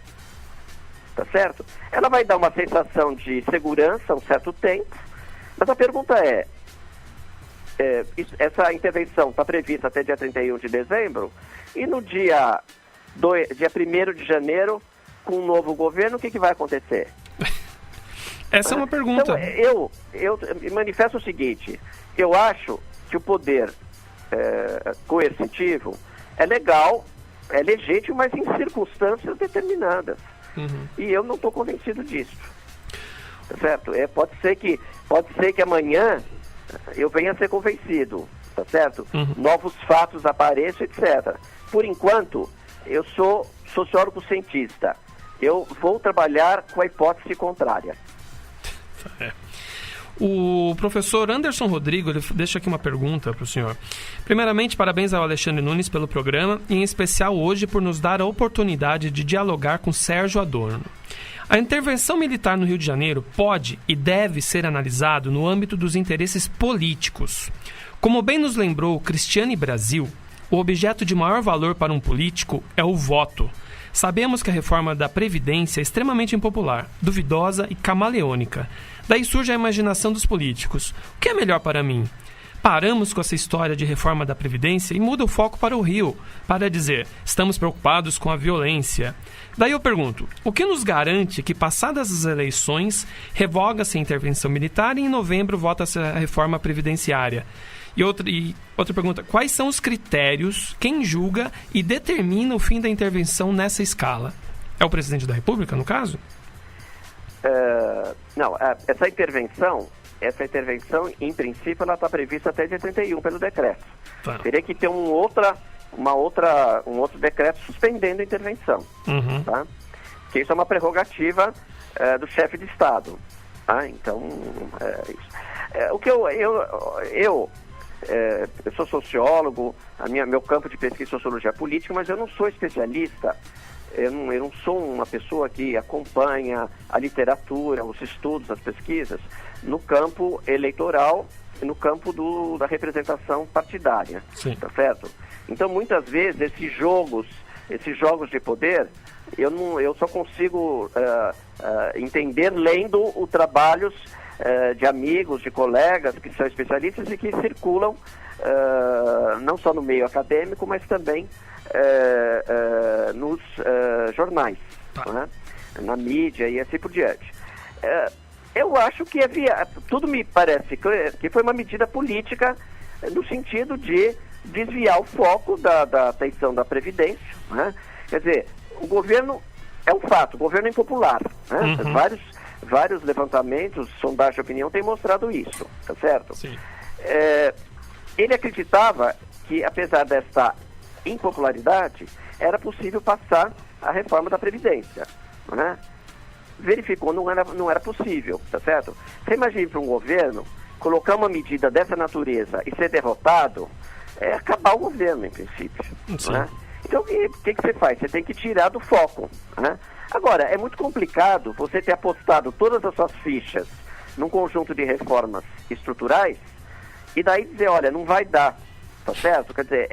tá certo? Ela vai dar uma sensação de segurança um certo tempo, mas a pergunta essa intervenção está prevista até dia 31 de dezembro, e no dia 1º de janeiro, com um novo governo, o que vai acontecer? Essa é uma pergunta. Então, eu manifesto o seguinte, eu acho que o poder coercitivo é legal, é legítimo, mas em circunstâncias determinadas. E eu não estou convencido disso. Tá certo? Pode ser que amanhã eu venha a ser convencido, tá certo? Novos fatos apareçam, etc. Por enquanto, eu sou sociólogo cientista. Eu vou trabalhar com a hipótese contrária. O professor Anderson Rodrigo, ele deixa aqui uma pergunta para o senhor. Primeiramente, parabéns ao Alexandre Nunes pelo programa, e em especial hoje por nos dar a oportunidade de dialogar com Sérgio Adorno. A intervenção militar no Rio de Janeiro pode e deve ser analisado no âmbito dos interesses políticos. Como bem nos lembrou Cristiane Brasil, o objeto de maior valor para um político é o voto. Sabemos que a reforma da Previdência é extremamente impopular, duvidosa e camaleônica. Daí surge a imaginação dos políticos. O que é melhor para mim? Paramos com essa história de reforma da Previdência e muda o foco para o Rio, para dizer, estamos preocupados com a violência. Daí eu pergunto, o que nos garante que, passadas as eleições, revoga-se a intervenção militar e em novembro vota-se a reforma previdenciária? E outra pergunta, quais são os critérios, quem julga e determina o fim da intervenção nessa escala? É o presidente da República, no caso? Não, essa intervenção, em princípio, ela está prevista até dia 31 pelo decreto. Tá. Teria que ter um outro decreto suspendendo a intervenção. Tá? Que isso é uma prerrogativa do chefe de Estado. Tá? Então, isso. O que eu sou sociólogo, meu campo de pesquisa é sociologia política, mas eu não sou especialista, eu não sou uma pessoa que acompanha a literatura, os estudos, as pesquisas, no campo eleitoral e no campo da representação partidária. Sim. Tá certo? Então, muitas vezes, esses jogos de poder, eu só consigo entender lendo os trabalhos de amigos, de colegas que são especialistas e que circulam não só no meio acadêmico, mas também nos jornais, né? Na mídia e assim por diante. Eu acho que tudo me parece que foi uma medida política no sentido de desviar o foco da atenção da Previdência, né? Quer dizer, o governo é um fato, o governo é impopular, né? Vários levantamentos, sondagens de opinião têm mostrado isso, tá certo? Sim. Ele acreditava que, apesar desta impopularidade, era possível passar a reforma da Previdência, né? Verificou, não era possível, tá certo? Você imagina para um governo colocar uma medida dessa natureza e ser derrotado, acabar o governo, em princípio, né? Então, o que você faz? Você tem que tirar do foco, né? Agora, é muito complicado você ter apostado todas as suas fichas num conjunto de reformas estruturais e daí dizer, olha, não vai dar, tá certo? Quer dizer,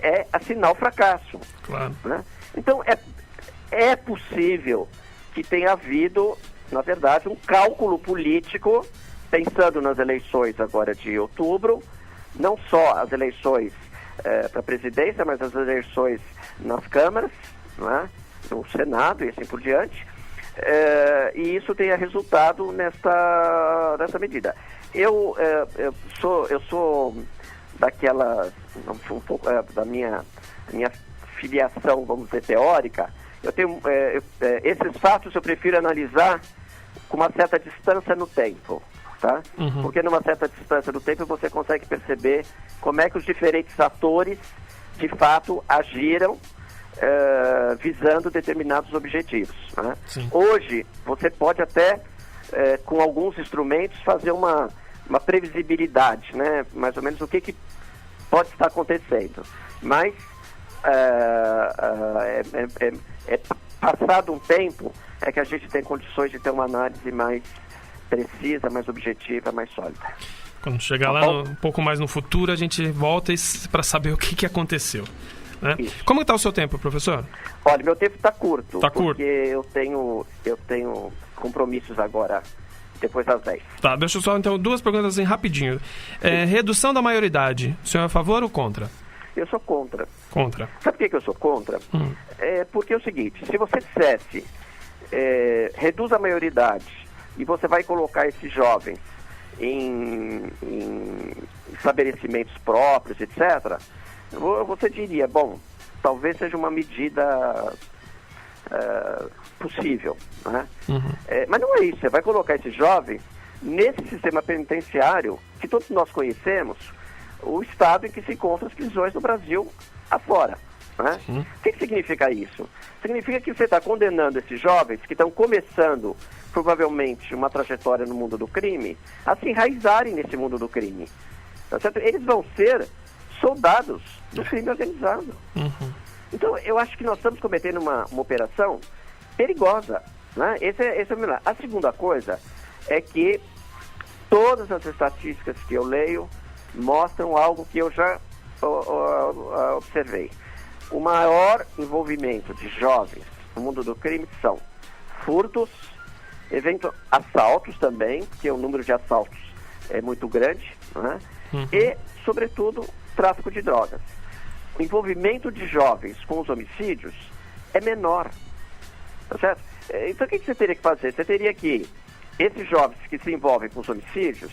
é assinar o fracasso. Claro. Né? Então, é possível que tenha havido, na verdade, um cálculo político, pensando nas eleições agora de outubro, não só as eleições para a presidência, mas as eleições nas câmaras, não é? No Senado e assim por diante, e isso tenha resultado nessa medida. Eu sou daquela, um pouco da minha filiação, vamos dizer, teórica. Eu tenho esses fatos eu prefiro analisar com uma certa distância no tempo, tá? Porque numa certa distância no tempo você consegue perceber como é que os diferentes atores de fato agiram visando determinados objetivos, né? Hoje, você pode até, com alguns instrumentos, fazer uma previsibilidade, né? Mais ou menos o que pode estar acontecendo. Mas, passado um tempo, é que a gente tem condições de ter uma análise mais precisa, mais objetiva, mais sólida. Quando chegar lá um pouco mais no futuro, a gente volta para saber o que aconteceu. Né? Como está o seu tempo, professor? Olha, meu tempo está curto. Está curto. Porque eu tenho compromissos agora, depois das 10. Tá, deixa eu só, então, duas perguntas assim, rapidinho. Redução da maioridade, o senhor é a favor ou contra? Eu sou contra. Contra. Sabe por que eu sou contra? Porque é o seguinte, se você dissesse, reduz a maioridade e você vai colocar esses jovens em estabelecimentos próprios, etc., você diria, bom, talvez seja uma medida possível, né? Mas não é isso, você vai colocar esses jovens nesse sistema penitenciário que todos nós conhecemos, o estado em que se encontram as prisões no Brasil afora, Né? O que significa isso? Significa que você está condenando esses jovens que estão começando, provavelmente, uma trajetória no mundo do crime, a se enraizarem nesse mundo do crime. Tá certo? Eles vão ser soldados do crime organizado. Então, eu acho que nós estamos cometendo uma operação perigosa. Né? Esse é o melhor. A segunda coisa é que todas as estatísticas que eu leio mostram algo que eu já observei. O maior envolvimento de jovens no mundo do crime são furtos, assaltos também, porque o número de assaltos é muito grande, né? E, sobretudo, tráfico de drogas. O envolvimento de jovens com os homicídios é menor, tá certo? Então, o que você teria que fazer? Você teria que, esses jovens que se envolvem com os homicídios,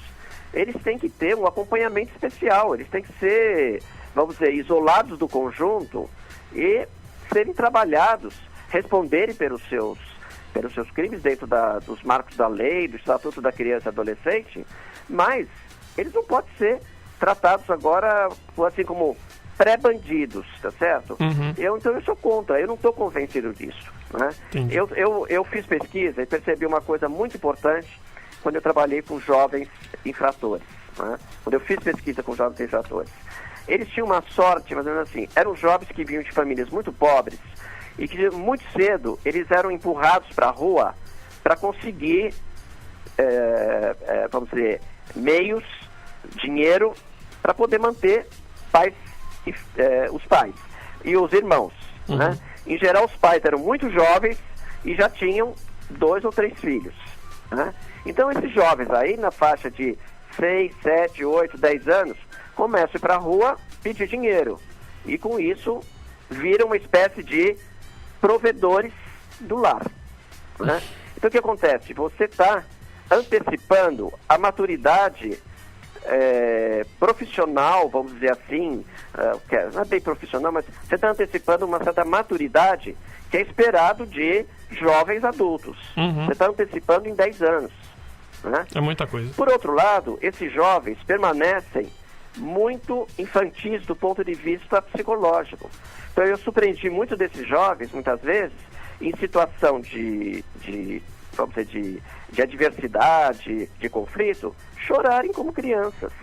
eles têm que ter um acompanhamento especial, eles têm que ser, vamos dizer, isolados do conjunto e serem trabalhados, responderem pelos seus crimes dentro dos marcos da lei, do Estatuto da Criança e Adolescente, mas eles não podem ser tratados agora assim como pré-bandidos, tá certo? Então eu sou contra, eu não estou convencido disso. Né? Eu fiz pesquisa e percebi uma coisa muito importante quando eu trabalhei com jovens infratores. Né? Quando eu fiz pesquisa com jovens infratores. Eles tinham uma sorte, mas assim, eram jovens que vinham de famílias muito pobres e que muito cedo eles eram empurrados para a rua para conseguir, vamos dizer, meios, dinheiro para poder manter os pais e os irmãos. Né? Em geral, os pais eram muito jovens e já tinham 2 ou 3 filhos. Né? Então, esses jovens aí, na faixa de 6, 7, 8, 10 anos, começam a ir para a rua pedir dinheiro. E, com isso, viram uma espécie de provedores do lar. Né? Então, o que acontece? Você está antecipando a maturidade profissional, vamos dizer assim, não é bem profissional, mas você está antecipando uma certa maturidade que é esperado de jovens adultos. Você está antecipando em 10 anos. Né? É muita coisa. Por outro lado, esses jovens permanecem muito infantis do ponto de vista psicológico. Então eu surpreendi muito desses jovens, muitas vezes, em situação vamos dizer, de adversidade, de conflito, chorarem como crianças.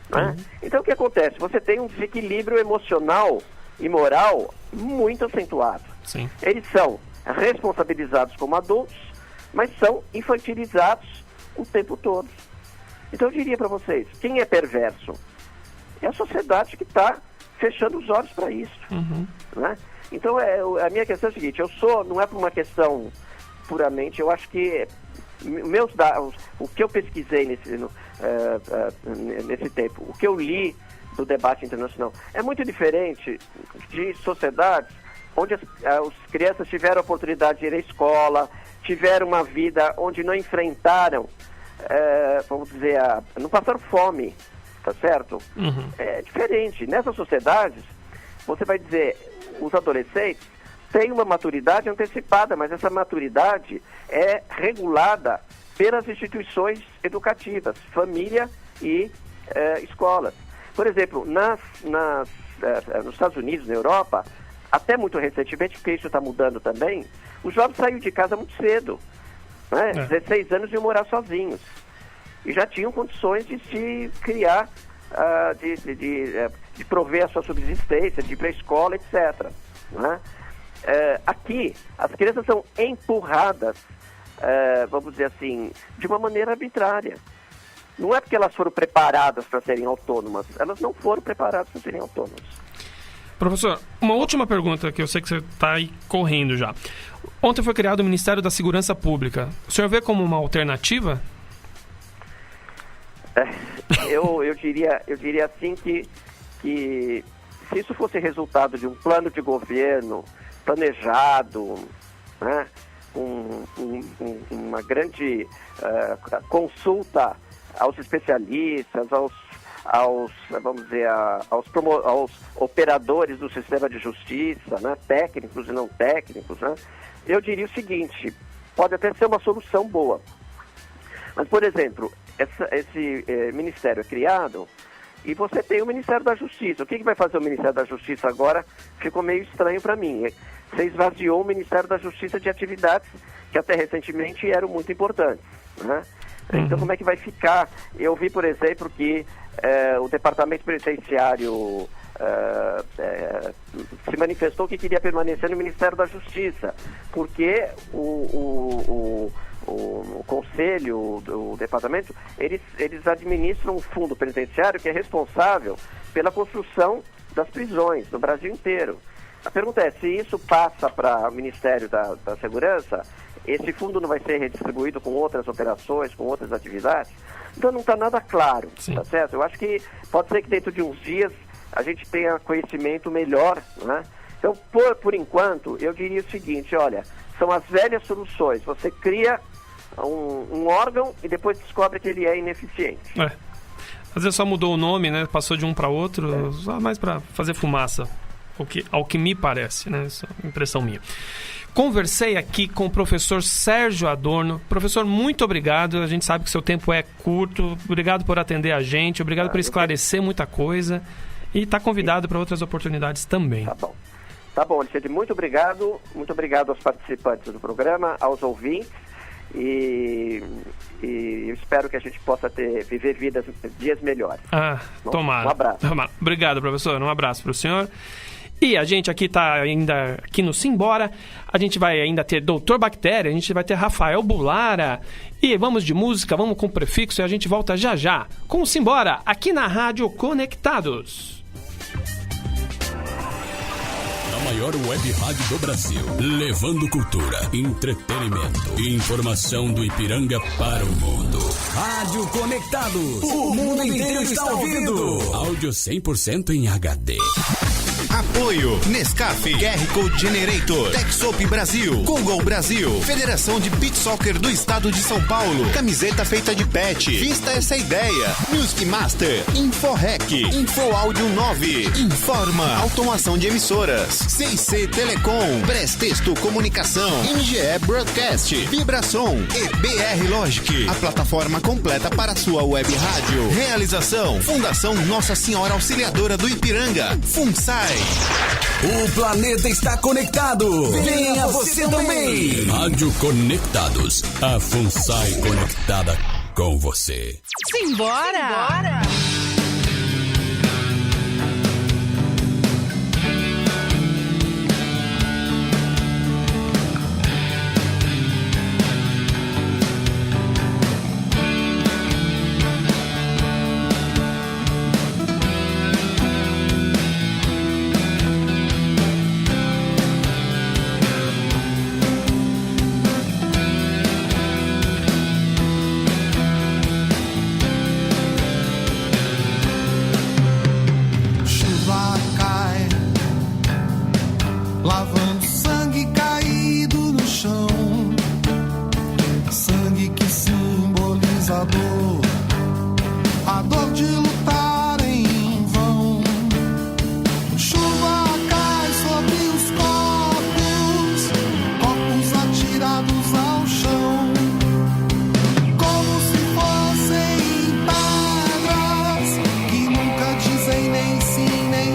Né? Então o que acontece? Você tem um desequilíbrio emocional e moral muito acentuado. Sim. Eles são responsabilizados como adultos, mas são infantilizados o tempo todo. Então eu diria para vocês, quem é perverso? É a sociedade que está fechando os olhos para isso. Né? Então a minha questão é a seguinte, não é por uma questão puramente, eu acho que meus dados, o que eu pesquisei nesse tempo, o que eu li do debate internacional, é muito diferente de sociedades onde as crianças tiveram a oportunidade de ir à escola, tiveram uma vida onde não enfrentaram, vamos dizer, não passaram fome, tá certo? É diferente. Nessas sociedades, você vai dizer, os adolescentes têm uma maturidade antecipada, mas essa maturidade é regulada pelas instituições educativas, família e escolas. Por exemplo, nos Estados Unidos, na Europa, até muito recentemente, porque isso está mudando também, os jovens saíram de casa muito cedo, né? 16 anos iam morar sozinhos. E já tinham condições de se criar, de prover a sua subsistência, de ir para a escola, etc. Né? Aqui, as crianças são empurradas, vamos dizer assim, de uma maneira arbitrária. Não é porque elas foram preparadas para serem autônomas, elas não foram preparadas para serem autônomas. Professor, uma última pergunta que eu sei que você está aí correndo já. Ontem foi criado o Ministério da Segurança Pública. O senhor vê como uma alternativa? Eu diria assim que se isso fosse resultado de um plano de governo planejado, né, uma grande consulta aos especialistas, vamos dizer, aos operadores do sistema de justiça, né, técnicos e não técnicos, né, eu diria o seguinte, pode até ser uma solução boa. Mas, por exemplo, esse ministério é criado E você tem o Ministério da Justiça. O que vai fazer o Ministério da Justiça agora? Ficou meio estranho para mim. Você esvaziou o Ministério da Justiça de atividades que até recentemente eram muito importantes, né? Então, como é que vai ficar? Eu vi, por exemplo, que o Departamento Penitenciário se manifestou que queria permanecer no Ministério da Justiça, porque o Conselho, o Departamento, eles administram um fundo penitenciário que é responsável pela construção das prisões no Brasil inteiro. A pergunta é, se isso passa para o Ministério da Segurança, esse fundo não vai ser redistribuído com outras operações, com outras atividades? Então não está nada claro, tá certo? Eu acho que pode ser que dentro de uns dias a gente tenha conhecimento melhor, né? Então, por enquanto, eu diria o seguinte, olha, são as velhas soluções. Você cria um órgão e depois descobre que ele é ineficiente. Às vezes só mudou o nome, né? Passou de um para outro, só mais para fazer fumaça. Ao que me parece, né? Essa é impressão minha. Conversei aqui com o professor Sérgio Adorno. Professor, muito obrigado. A gente sabe que seu tempo é curto. Obrigado por atender a gente. Obrigado por esclarecer muita coisa. E está convidado para outras oportunidades também. Tá bom, Alexandre. Muito obrigado. Muito obrigado aos participantes do programa, aos ouvintes. E eu espero que a gente possa viver dias melhores. Tomara. Um abraço. Obrigado, professor. Um abraço para o senhor. E a gente aqui está ainda aqui no Simbora. A gente vai ainda ter Doutor Bactéria, a gente vai ter Rafael Bulara. E vamos de música, vamos com prefixo e a gente volta já com o Simbora, aqui na Rádio Conectados. A maior web rádio do Brasil, levando cultura, entretenimento e informação do Ipiranga para o mundo. Rádio Conectados, o mundo inteiro está ouvindo. Áudio 100% em HD. Apoio Nescafé, QR Code Generator, Texop Brasil, Google Brasil, Federação de Beach Soccer do Estado de São Paulo, camiseta feita de pet, vista essa ideia, Music Master, InfoRec, InfoAudio 9, Informa, automação de emissoras, CIC Telecom, Prestexto Comunicação, MGE Broadcast, Vibração e BR Logic, a plataforma completa para sua web rádio. Realização, Fundação Nossa Senhora Auxiliadora do Ipiranga, FUNSAI. O planeta está conectado. Venha você também. Rádio Conectados. A FUNSAI conectada com você. Simbora! Lavando sangue caído no chão, sangue que simboliza a dor de lutar em vão. Chuva cai sobre os copos atirados ao chão, como se fossem pedras que nunca dizem nem sim nem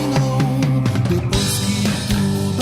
não. Depois que tudo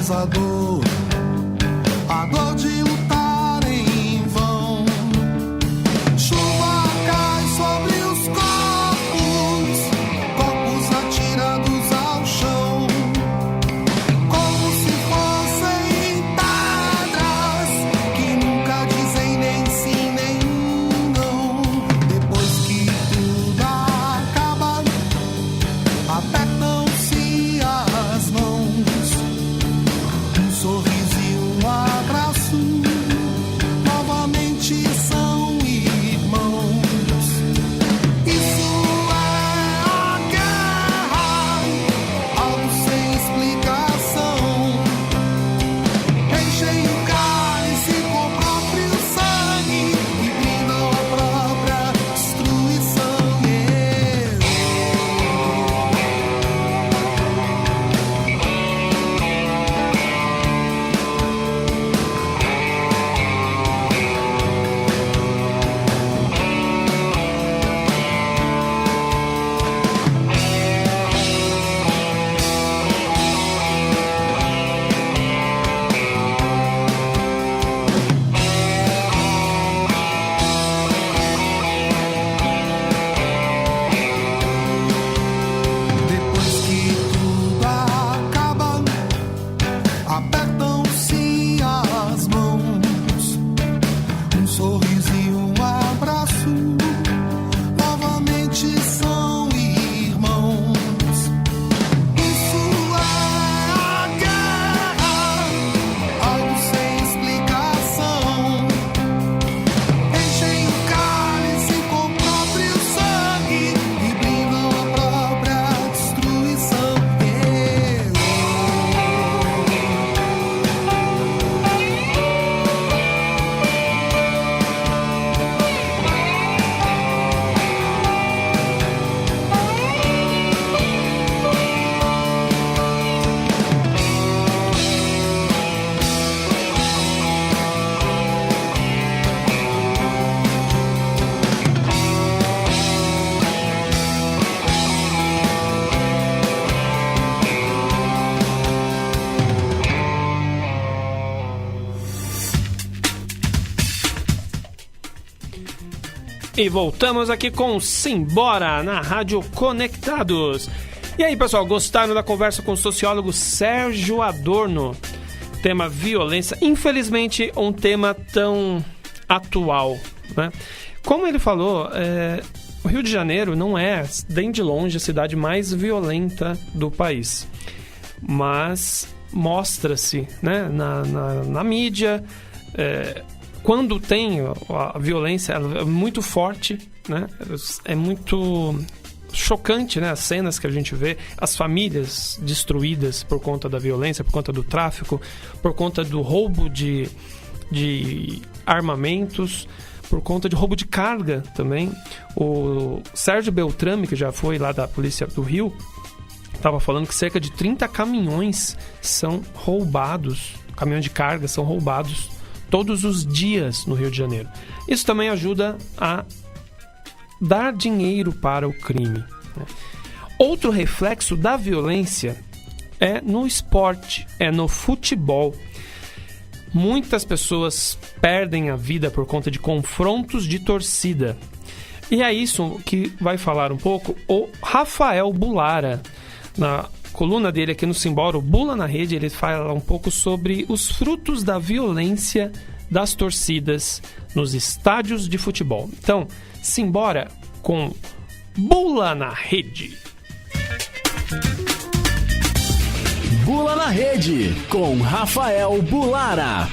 simbolizador, a dor de lutar em vão. Chuva cai sobre os corpos atirados ao chão, como se fossem pedras que nunca dizem nem sim nem não. Depois que tudo acaba, apertam-se as mãos, um sorriso e um abraço, novamente são irmãos. Isso é a guerra, algo sem explicação. Enchem o cálice com o próprio sangue e brindam a própria destruição. Depois que tudo acaba, apertam-se as mãos, um sorriso e um abraço, novamente são irmãos. Isso é a guerra, algo sem explicação. Enchem o cálice com o próprio sangue e brindam a própria destruição. E voltamos aqui com Simbora, na Rádio Conectados. E aí, pessoal, gostaram da conversa com o sociólogo Sérgio Adorno? Tema violência, infelizmente um tema tão atual, né? Como ele falou, o Rio de Janeiro não é, nem de longe, a cidade mais violenta do país. Mas mostra-se, né, na mídia, quando tem a violência, ela é muito forte, né? É muito chocante, né? As cenas que a gente vê, as famílias destruídas por conta da violência, por conta do tráfico, por conta do roubo de armamentos, por conta de roubo de carga também. O Sérgio Beltrame, que já foi lá da Polícia do Rio, estava falando que cerca de 30 caminhões são roubados, caminhões de carga são roubados todos os dias no Rio de Janeiro. Isso também ajuda a dar dinheiro para o crime, né? Outro reflexo da violência é no esporte, é no futebol. Muitas pessoas perdem a vida por conta de confrontos de torcida. E é isso que vai falar um pouco o Rafael Bulara. Na coluna dele aqui no Simbora, o Bula na Rede, ele fala um pouco sobre os frutos da violência das torcidas nos estádios de futebol. Então, Simbora com Bula na Rede. Bula na Rede, com Rafael Bulara.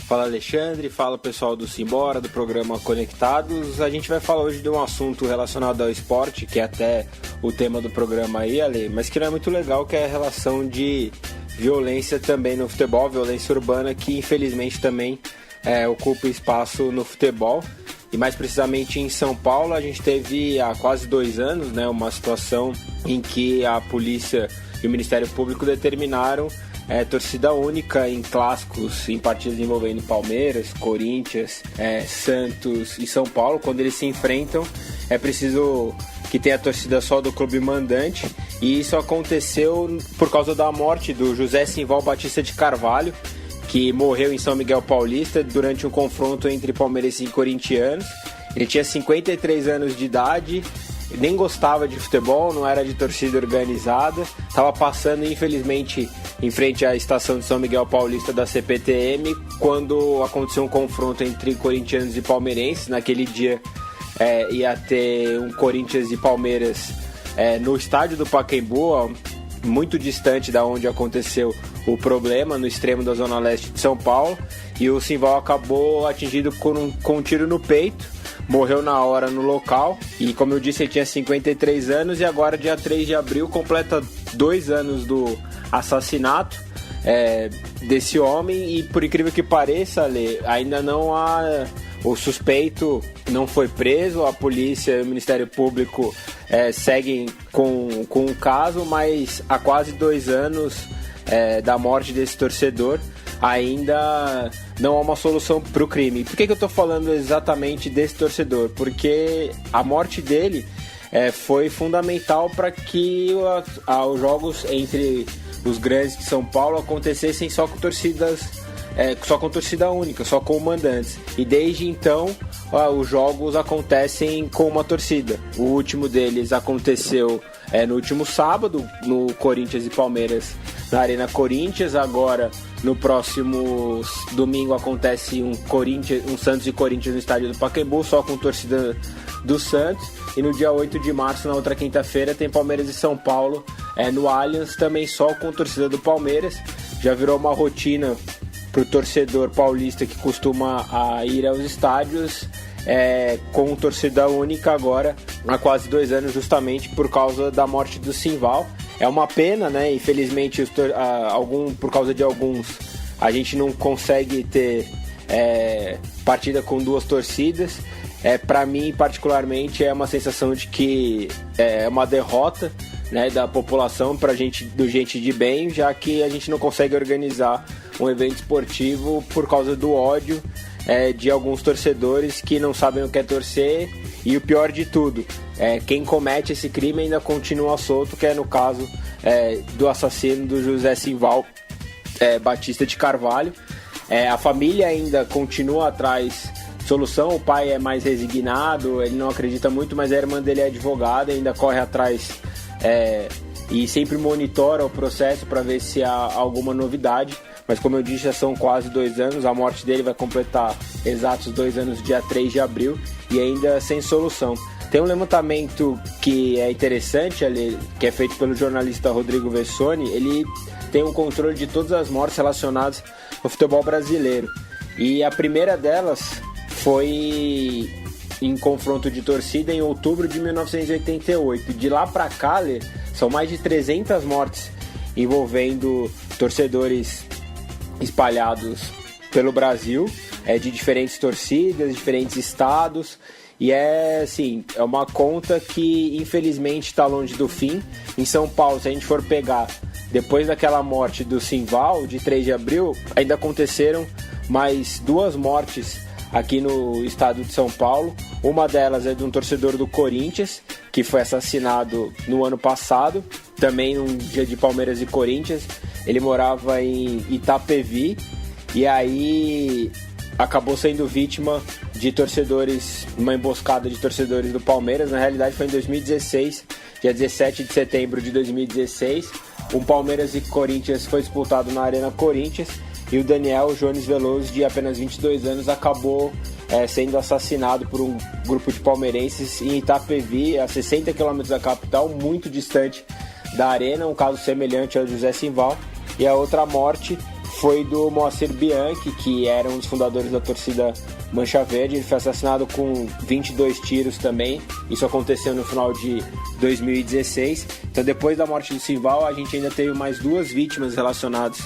Fala Alexandre, fala pessoal do Simbora, do programa Conectados. A gente vai falar hoje de um assunto relacionado ao esporte, que é até o tema do programa aí, Ale, mas que não é muito legal, que é a relação de violência também no futebol, violência urbana, que infelizmente também ocupa espaço no futebol. E mais precisamente em São Paulo, a gente teve há quase 2 anos, né, uma situação em que a polícia e o Ministério Público determinaram torcida única em clássicos, em partidas envolvendo Palmeiras, Corinthians, Santos e São Paulo. Quando eles se enfrentam, é preciso que tem a torcida só do clube mandante, e isso aconteceu por causa da morte do José Simval Batista de Carvalho, que morreu em São Miguel Paulista durante um confronto entre palmeirenses e corintianos. Ele tinha 53 anos de idade, nem gostava de futebol, não era de torcida organizada, estava passando infelizmente em frente à estação de São Miguel Paulista da CPTM quando aconteceu um confronto entre corintianos e palmeirenses. Naquele dia ia ter um Corinthians e Palmeiras no estádio do Pacaembu, muito distante da onde aconteceu o problema, no extremo da zona leste de São Paulo, e o Simval acabou atingido com um tiro no peito. Morreu na hora no local e, como eu disse, ele tinha 53 anos e agora, dia 3 de abril, completa 2 anos do assassinato desse homem. E, por incrível que pareça, Ale, ainda não há... O suspeito não foi preso, a polícia e o Ministério Público seguem com o caso, mas há quase 2 anos da morte desse torcedor, ainda não há uma solução para o crime. Por que eu estou falando exatamente desse torcedor? Porque a morte dele foi fundamental para que os jogos entre os grandes de São Paulo acontecessem só com torcida única, só com mandantes. E desde então os jogos acontecem com uma torcida. O último deles aconteceu no último sábado, no Corinthians e Palmeiras na Arena Corinthians. Agora, no próximo domingo, acontece um Santos e Corinthians no estádio do Pacaembu, só com torcida do Santos. E no dia 8 de março, na outra quinta-feira, tem Palmeiras e São Paulo no Allianz, também só com torcida do Palmeiras. Já virou uma rotina para o torcedor paulista que costuma ir aos estádios com torcida única agora há quase 2 anos, justamente por causa da morte do Simval. É uma pena, né? Infelizmente, por causa de alguns, a gente não consegue ter partida com 2 torcidas. Para mim, particularmente, é uma sensação de que é uma derrota, né, da população do gente de bem, já que a gente não consegue organizar um evento esportivo por causa do ódio de alguns torcedores que não sabem o que é torcer. E o pior de tudo, quem comete esse crime ainda continua solto, que é no caso do assassino do José Simval Batista de Carvalho. A família ainda continua atrás de solução, o pai é mais resignado, ele não acredita muito, mas a irmã dele é advogada, ainda corre atrás e sempre monitora o processo para ver se há alguma novidade. Mas, como eu disse, já são quase 2 anos, a morte dele vai completar exatos 2 anos, dia 3 de abril, e ainda sem solução. Tem um levantamento que é interessante, que é feito pelo jornalista Rodrigo Vessoni. Ele tem um controle de todas as mortes relacionadas ao futebol brasileiro. E a primeira delas foi em confronto de torcida em outubro de 1988. De lá para cá, são mais de 300 mortes envolvendo torcedores espalhados pelo Brasil, de diferentes torcidas, diferentes estados. E é uma conta que infelizmente está longe do fim. Em São Paulo, se a gente for pegar, depois daquela morte do Simval, de 3 de abril, ainda aconteceram mais 2 mortes aqui no estado de São Paulo. Uma delas é de um torcedor do Corinthians, que foi assassinado no ano passado, também num dia de Palmeiras e Corinthians. Ele morava em Itapevi e aí acabou sendo vítima de torcedores, uma emboscada de torcedores do Palmeiras. Na realidade foi em 2016, dia 17 de setembro de 2016. O Palmeiras e Corinthians foi disputado na Arena Corinthians e o Daniel Jones Veloso, de apenas 22 anos, acabou sendo assassinado por um grupo de palmeirenses em Itapevi, a 60 km da capital, muito distante da Arena, um caso semelhante ao José Simval. E a outra morte foi do Moacir Bianchi, que era um dos fundadores da torcida Mancha Verde. Ele foi assassinado com 22 tiros também. Isso aconteceu no final de 2016. Então, depois da morte do Simval, a gente ainda teve mais 2 vítimas relacionadas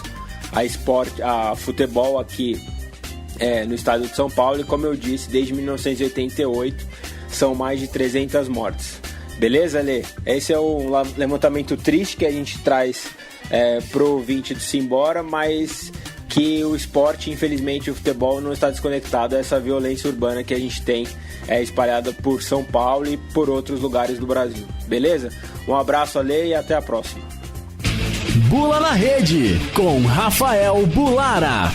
a futebol aqui no estado de São Paulo. E, como eu disse, desde 1988 são mais de 300 mortes. Beleza, Lê? Esse é um levantamento triste que a gente traz pro ouvinte do Simbora, mas que o esporte, infelizmente, o futebol não está desconectado a essa violência urbana que a gente tem espalhada por São Paulo e por outros lugares do Brasil. Beleza? Um abraço, Ale, e até a próxima. Bula na Rede, com Rafael Bulara.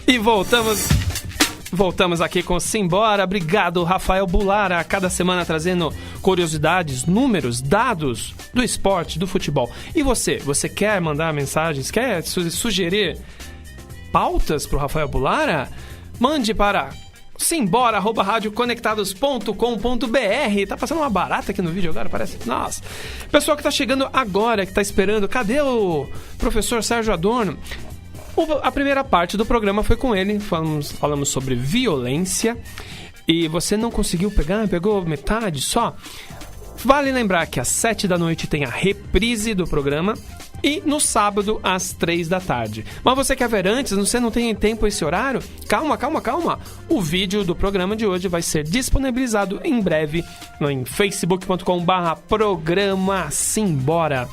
E voltamos aqui com Simbora. Obrigado, Rafael Bulara. Cada semana trazendo curiosidades, números, dados do esporte, do futebol. E você quer mandar mensagens? Quer sugerir pautas para o Rafael Bulara? Mande para simbora@radioconectados.com.br. Tá passando uma barata aqui no vídeo agora, parece. Nossa. Pessoal que tá chegando agora, que tá esperando, cadê o professor Sérgio Adorno? A primeira parte do programa foi com ele, falamos sobre violência, e você não conseguiu pegar, pegou metade só. Vale lembrar que às 7 da noite tem a reprise do programa e no sábado às 3 da tarde. Mas você quer ver antes, você não tem tempo esse horário? Calma. O vídeo do programa de hoje vai ser disponibilizado em breve em facebook.com/programa Simbora.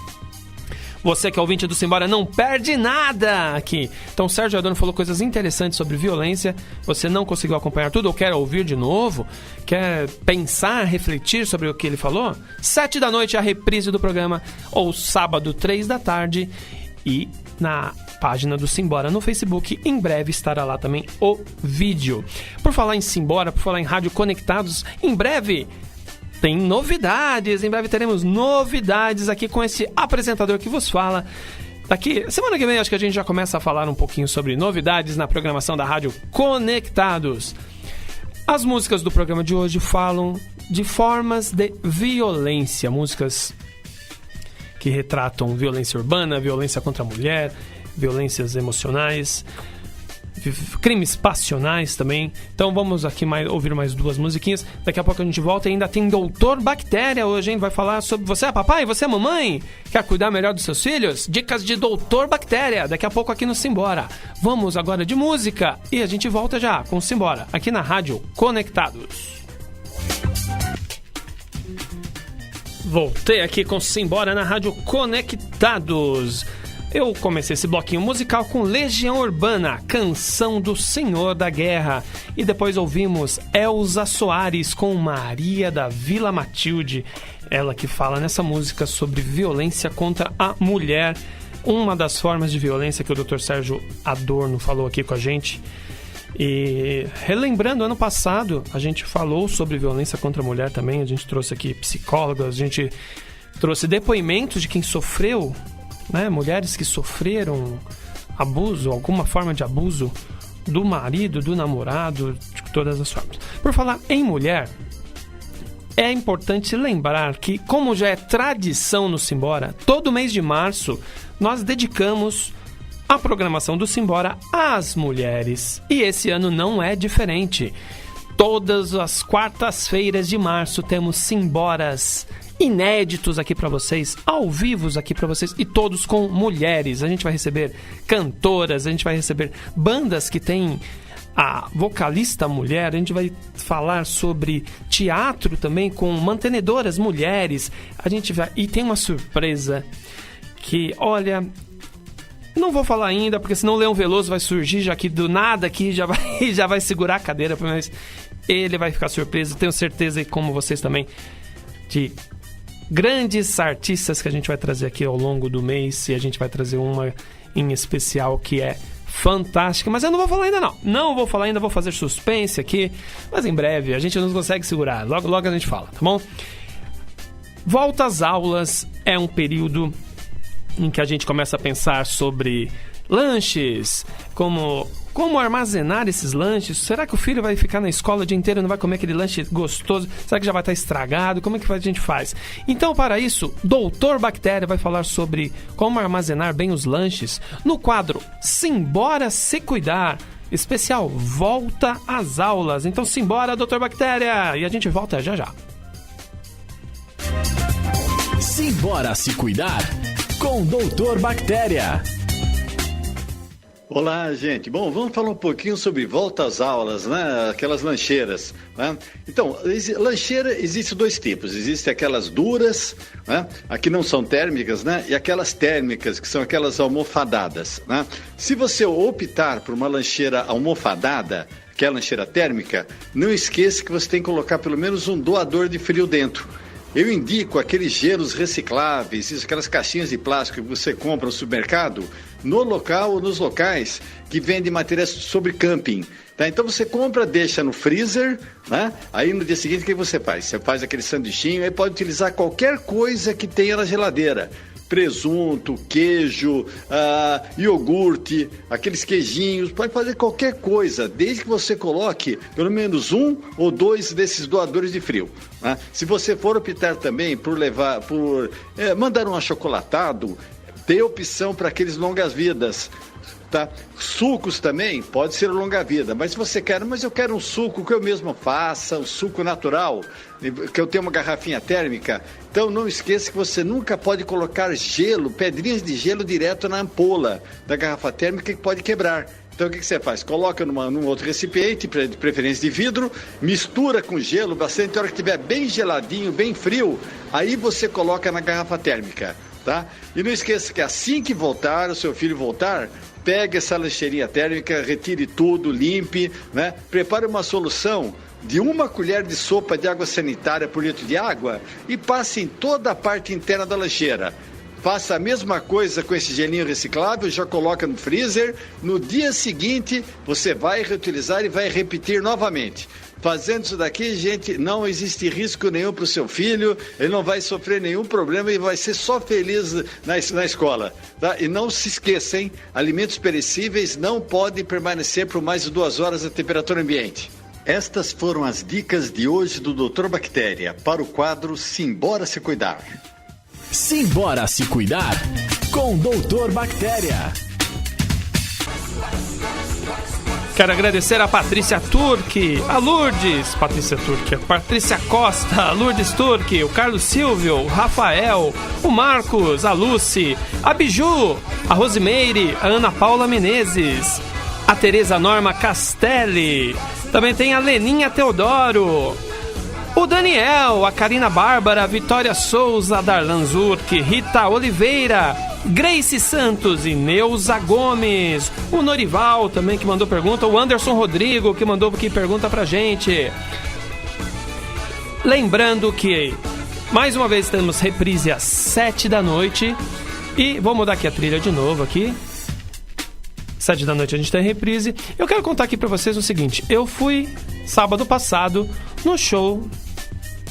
Você que é ouvinte do Simbora não perde nada aqui. Então o Sérgio Adorno falou coisas interessantes sobre violência. Você não conseguiu acompanhar tudo ou quer ouvir de novo? Quer pensar, refletir sobre o que ele falou? 7 da noite a reprise do programa, ou sábado 3 da tarde. E na página do Simbora no Facebook, em breve estará lá também o vídeo. Por falar em Simbora, por falar em Rádio Conectados, em breve tem novidades, em breve teremos novidades aqui com esse apresentador que vos fala. Daqui, semana que vem, acho que a gente já começa a falar um pouquinho sobre novidades na programação da Rádio Conectados. As músicas do programa de hoje falam de formas de violência, músicas que retratam violência urbana, violência contra a mulher, violências emocionais, crimes passionais também. Então vamos aqui ouvir mais duas musiquinhas. Daqui a pouco a gente volta e ainda tem Doutor Bactéria hoje, hein? Vai falar sobre você é papai, você é mamãe? Quer cuidar melhor dos seus filhos? Dicas de Doutor Bactéria, daqui a pouco aqui no Simbora. Vamos agora de música e a gente volta já com Simbora, aqui na Rádio Conectados. Voltei aqui com Simbora na Rádio Conectados. Eu comecei esse bloquinho musical com Legião Urbana, Canção do Senhor da Guerra. E depois ouvimos Elza Soares com Maria da Vila Matilde. Ela que fala nessa música sobre violência contra a mulher. Uma das formas de violência que o Dr. Sérgio Adorno falou aqui com a gente. E relembrando, ano passado a gente falou sobre violência contra a mulher também. A gente trouxe aqui psicólogos, a gente trouxe depoimentos de quem sofreu, né, mulheres que sofreram abuso, alguma forma de abuso do marido, do namorado, de todas as formas. Por falar em mulher, é importante lembrar que, como já é tradição no Simbora, todo mês de março nós dedicamos a programação do Simbora às mulheres. E esse ano não é diferente. Todas as quartas-feiras de março temos Simboras inéditos aqui pra vocês, ao vivo aqui pra vocês, e todos com mulheres. A gente vai receber cantoras, a gente vai receber bandas que tem a vocalista mulher, a gente vai falar sobre teatro também com mantenedoras mulheres. A gente vai, e tem uma surpresa que, olha, não vou falar ainda, porque senão o Leão Veloso vai surgir já aqui do nada, aqui já vai segurar a cadeira, mas ele vai ficar surpreso, tenho certeza, e como vocês também, de grandes artistas que a gente vai trazer aqui ao longo do mês. E a gente vai trazer uma em especial que é fantástica, mas eu não vou falar ainda não vou falar ainda, vou fazer suspense aqui, mas em breve, a gente não consegue segurar, logo a gente fala, tá bom? Volta às aulas é um período em que a gente começa a pensar sobre lanches, como armazenar esses lanches. Será que o filho vai ficar na escola o dia inteiro e não vai comer aquele lanche gostoso? Será que já vai estar estragado? Como é que a gente faz? Então, para isso, Doutor Bactéria vai falar sobre como armazenar bem os lanches no quadro Simbora Se Cuidar, especial Volta às Aulas. Então, simbora, Doutor Bactéria! E a gente volta já. Simbora Se Cuidar com Doutor Bactéria. Olá, gente. Bom, vamos falar um pouquinho sobre volta às aulas, né? Aquelas lancheiras, né? Então, lancheira existe dois tipos. Existem aquelas duras, né? Aqui não são térmicas, né? E aquelas térmicas, que são aquelas almofadadas, né? Se você optar por uma lancheira almofadada, que é a lancheira térmica, não esqueça que você tem que colocar pelo menos um doador de frio dentro. Eu indico aqueles gelos recicláveis, aquelas caixinhas de plástico que você compra no supermercado, no local ou nos locais que vendem materiais sobre camping. Tá? Então você compra, deixa no freezer, né? Aí no dia seguinte o que você faz? Você faz aquele sanduichinho, aí pode utilizar qualquer coisa que tenha na geladeira. Presunto, queijo, iogurte, aqueles queijinhos, pode fazer qualquer coisa, desde que você coloque pelo menos um ou dois desses doadores de frio. Né? Se você for optar também por mandar um achocolatado, dê opção para aqueles longas-vidas. Tá? Sucos também pode ser longa-vida, mas se você quer, mas eu quero um suco que eu mesmo faça, um suco natural, que eu tenho uma garrafinha térmica, então não esqueça que você nunca pode colocar gelo, pedrinhas de gelo direto na ampola da garrafa térmica que pode quebrar. Então o que você faz? Coloca num outro recipiente, de preferência de vidro, mistura com gelo bastante, a hora que estiver bem geladinho, bem frio, aí você coloca na garrafa térmica. Tá? E não esqueça que assim que voltar, o seu filho voltar, pegue essa lancheirinha térmica, retire tudo, limpe, né? Prepare uma solução de 1 colher de sopa de água sanitária por litro de água e passe em toda a parte interna da lancheira. Faça a mesma coisa com esse gelinho reciclável, já coloca no freezer. No dia seguinte, você vai reutilizar e vai repetir novamente. Fazendo isso daqui, gente, não existe risco nenhum para o seu filho, ele não vai sofrer nenhum problema e vai ser só feliz na escola. Tá? E não se esqueça, hein? Alimentos perecíveis não podem permanecer por mais de 2 horas na temperatura ambiente. Estas foram as dicas de hoje do Dr. Bactéria para o quadro Simbora Se Cuidar. Simbora Se Cuidar com Dr. Bactéria. Quero agradecer a Patrícia Turque, a Lourdes, Patrícia Turque, a Patrícia Costa, a Lourdes Turque, o Carlos Silvio, o Rafael, o Marcos, a Lucy, a Biju, a Rosimeire, a Ana Paula Menezes, a Tereza Norma Castelli, também tem a Leninha Teodoro, o Daniel, a Karina Bárbara, a Vitória Souza, a Darlan Zurk, Rita Oliveira, Grace Santos e Neuza Gomes, o Norival também que mandou pergunta, o Anderson Rodrigo que mandou aqui pergunta pra gente. Lembrando que mais uma vez temos reprise às 7 da noite e vou mudar aqui a trilha de novo aqui. 7 da noite a gente tem reprise. Eu quero contar aqui pra vocês o seguinte, eu fui sábado passado no show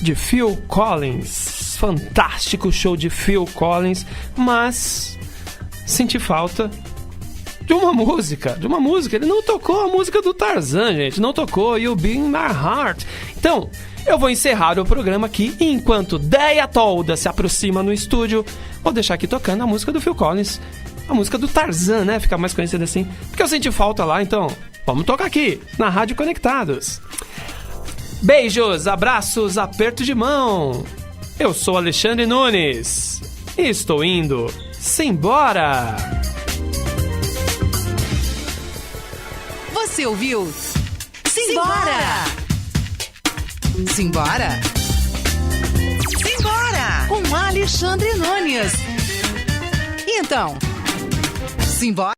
de Phil Collins, fantástico show de Phil Collins, mas senti falta de uma música, ele não tocou a música do Tarzan, gente, não tocou You Be In My Heart. Então, eu vou encerrar o programa aqui, e enquanto Deia Tolda se aproxima no estúdio, vou deixar aqui tocando a música do Phil Collins, a música do Tarzan, né, fica mais conhecida assim, porque eu senti falta lá, então vamos tocar aqui, na Rádio Conectados. Beijos, abraços, aperto de mão. Eu sou Alexandre Nunes e estou indo simbora. Você ouviu? Simbora! Simbora! Simbora! Com Alexandre Nunes. E então, simbora!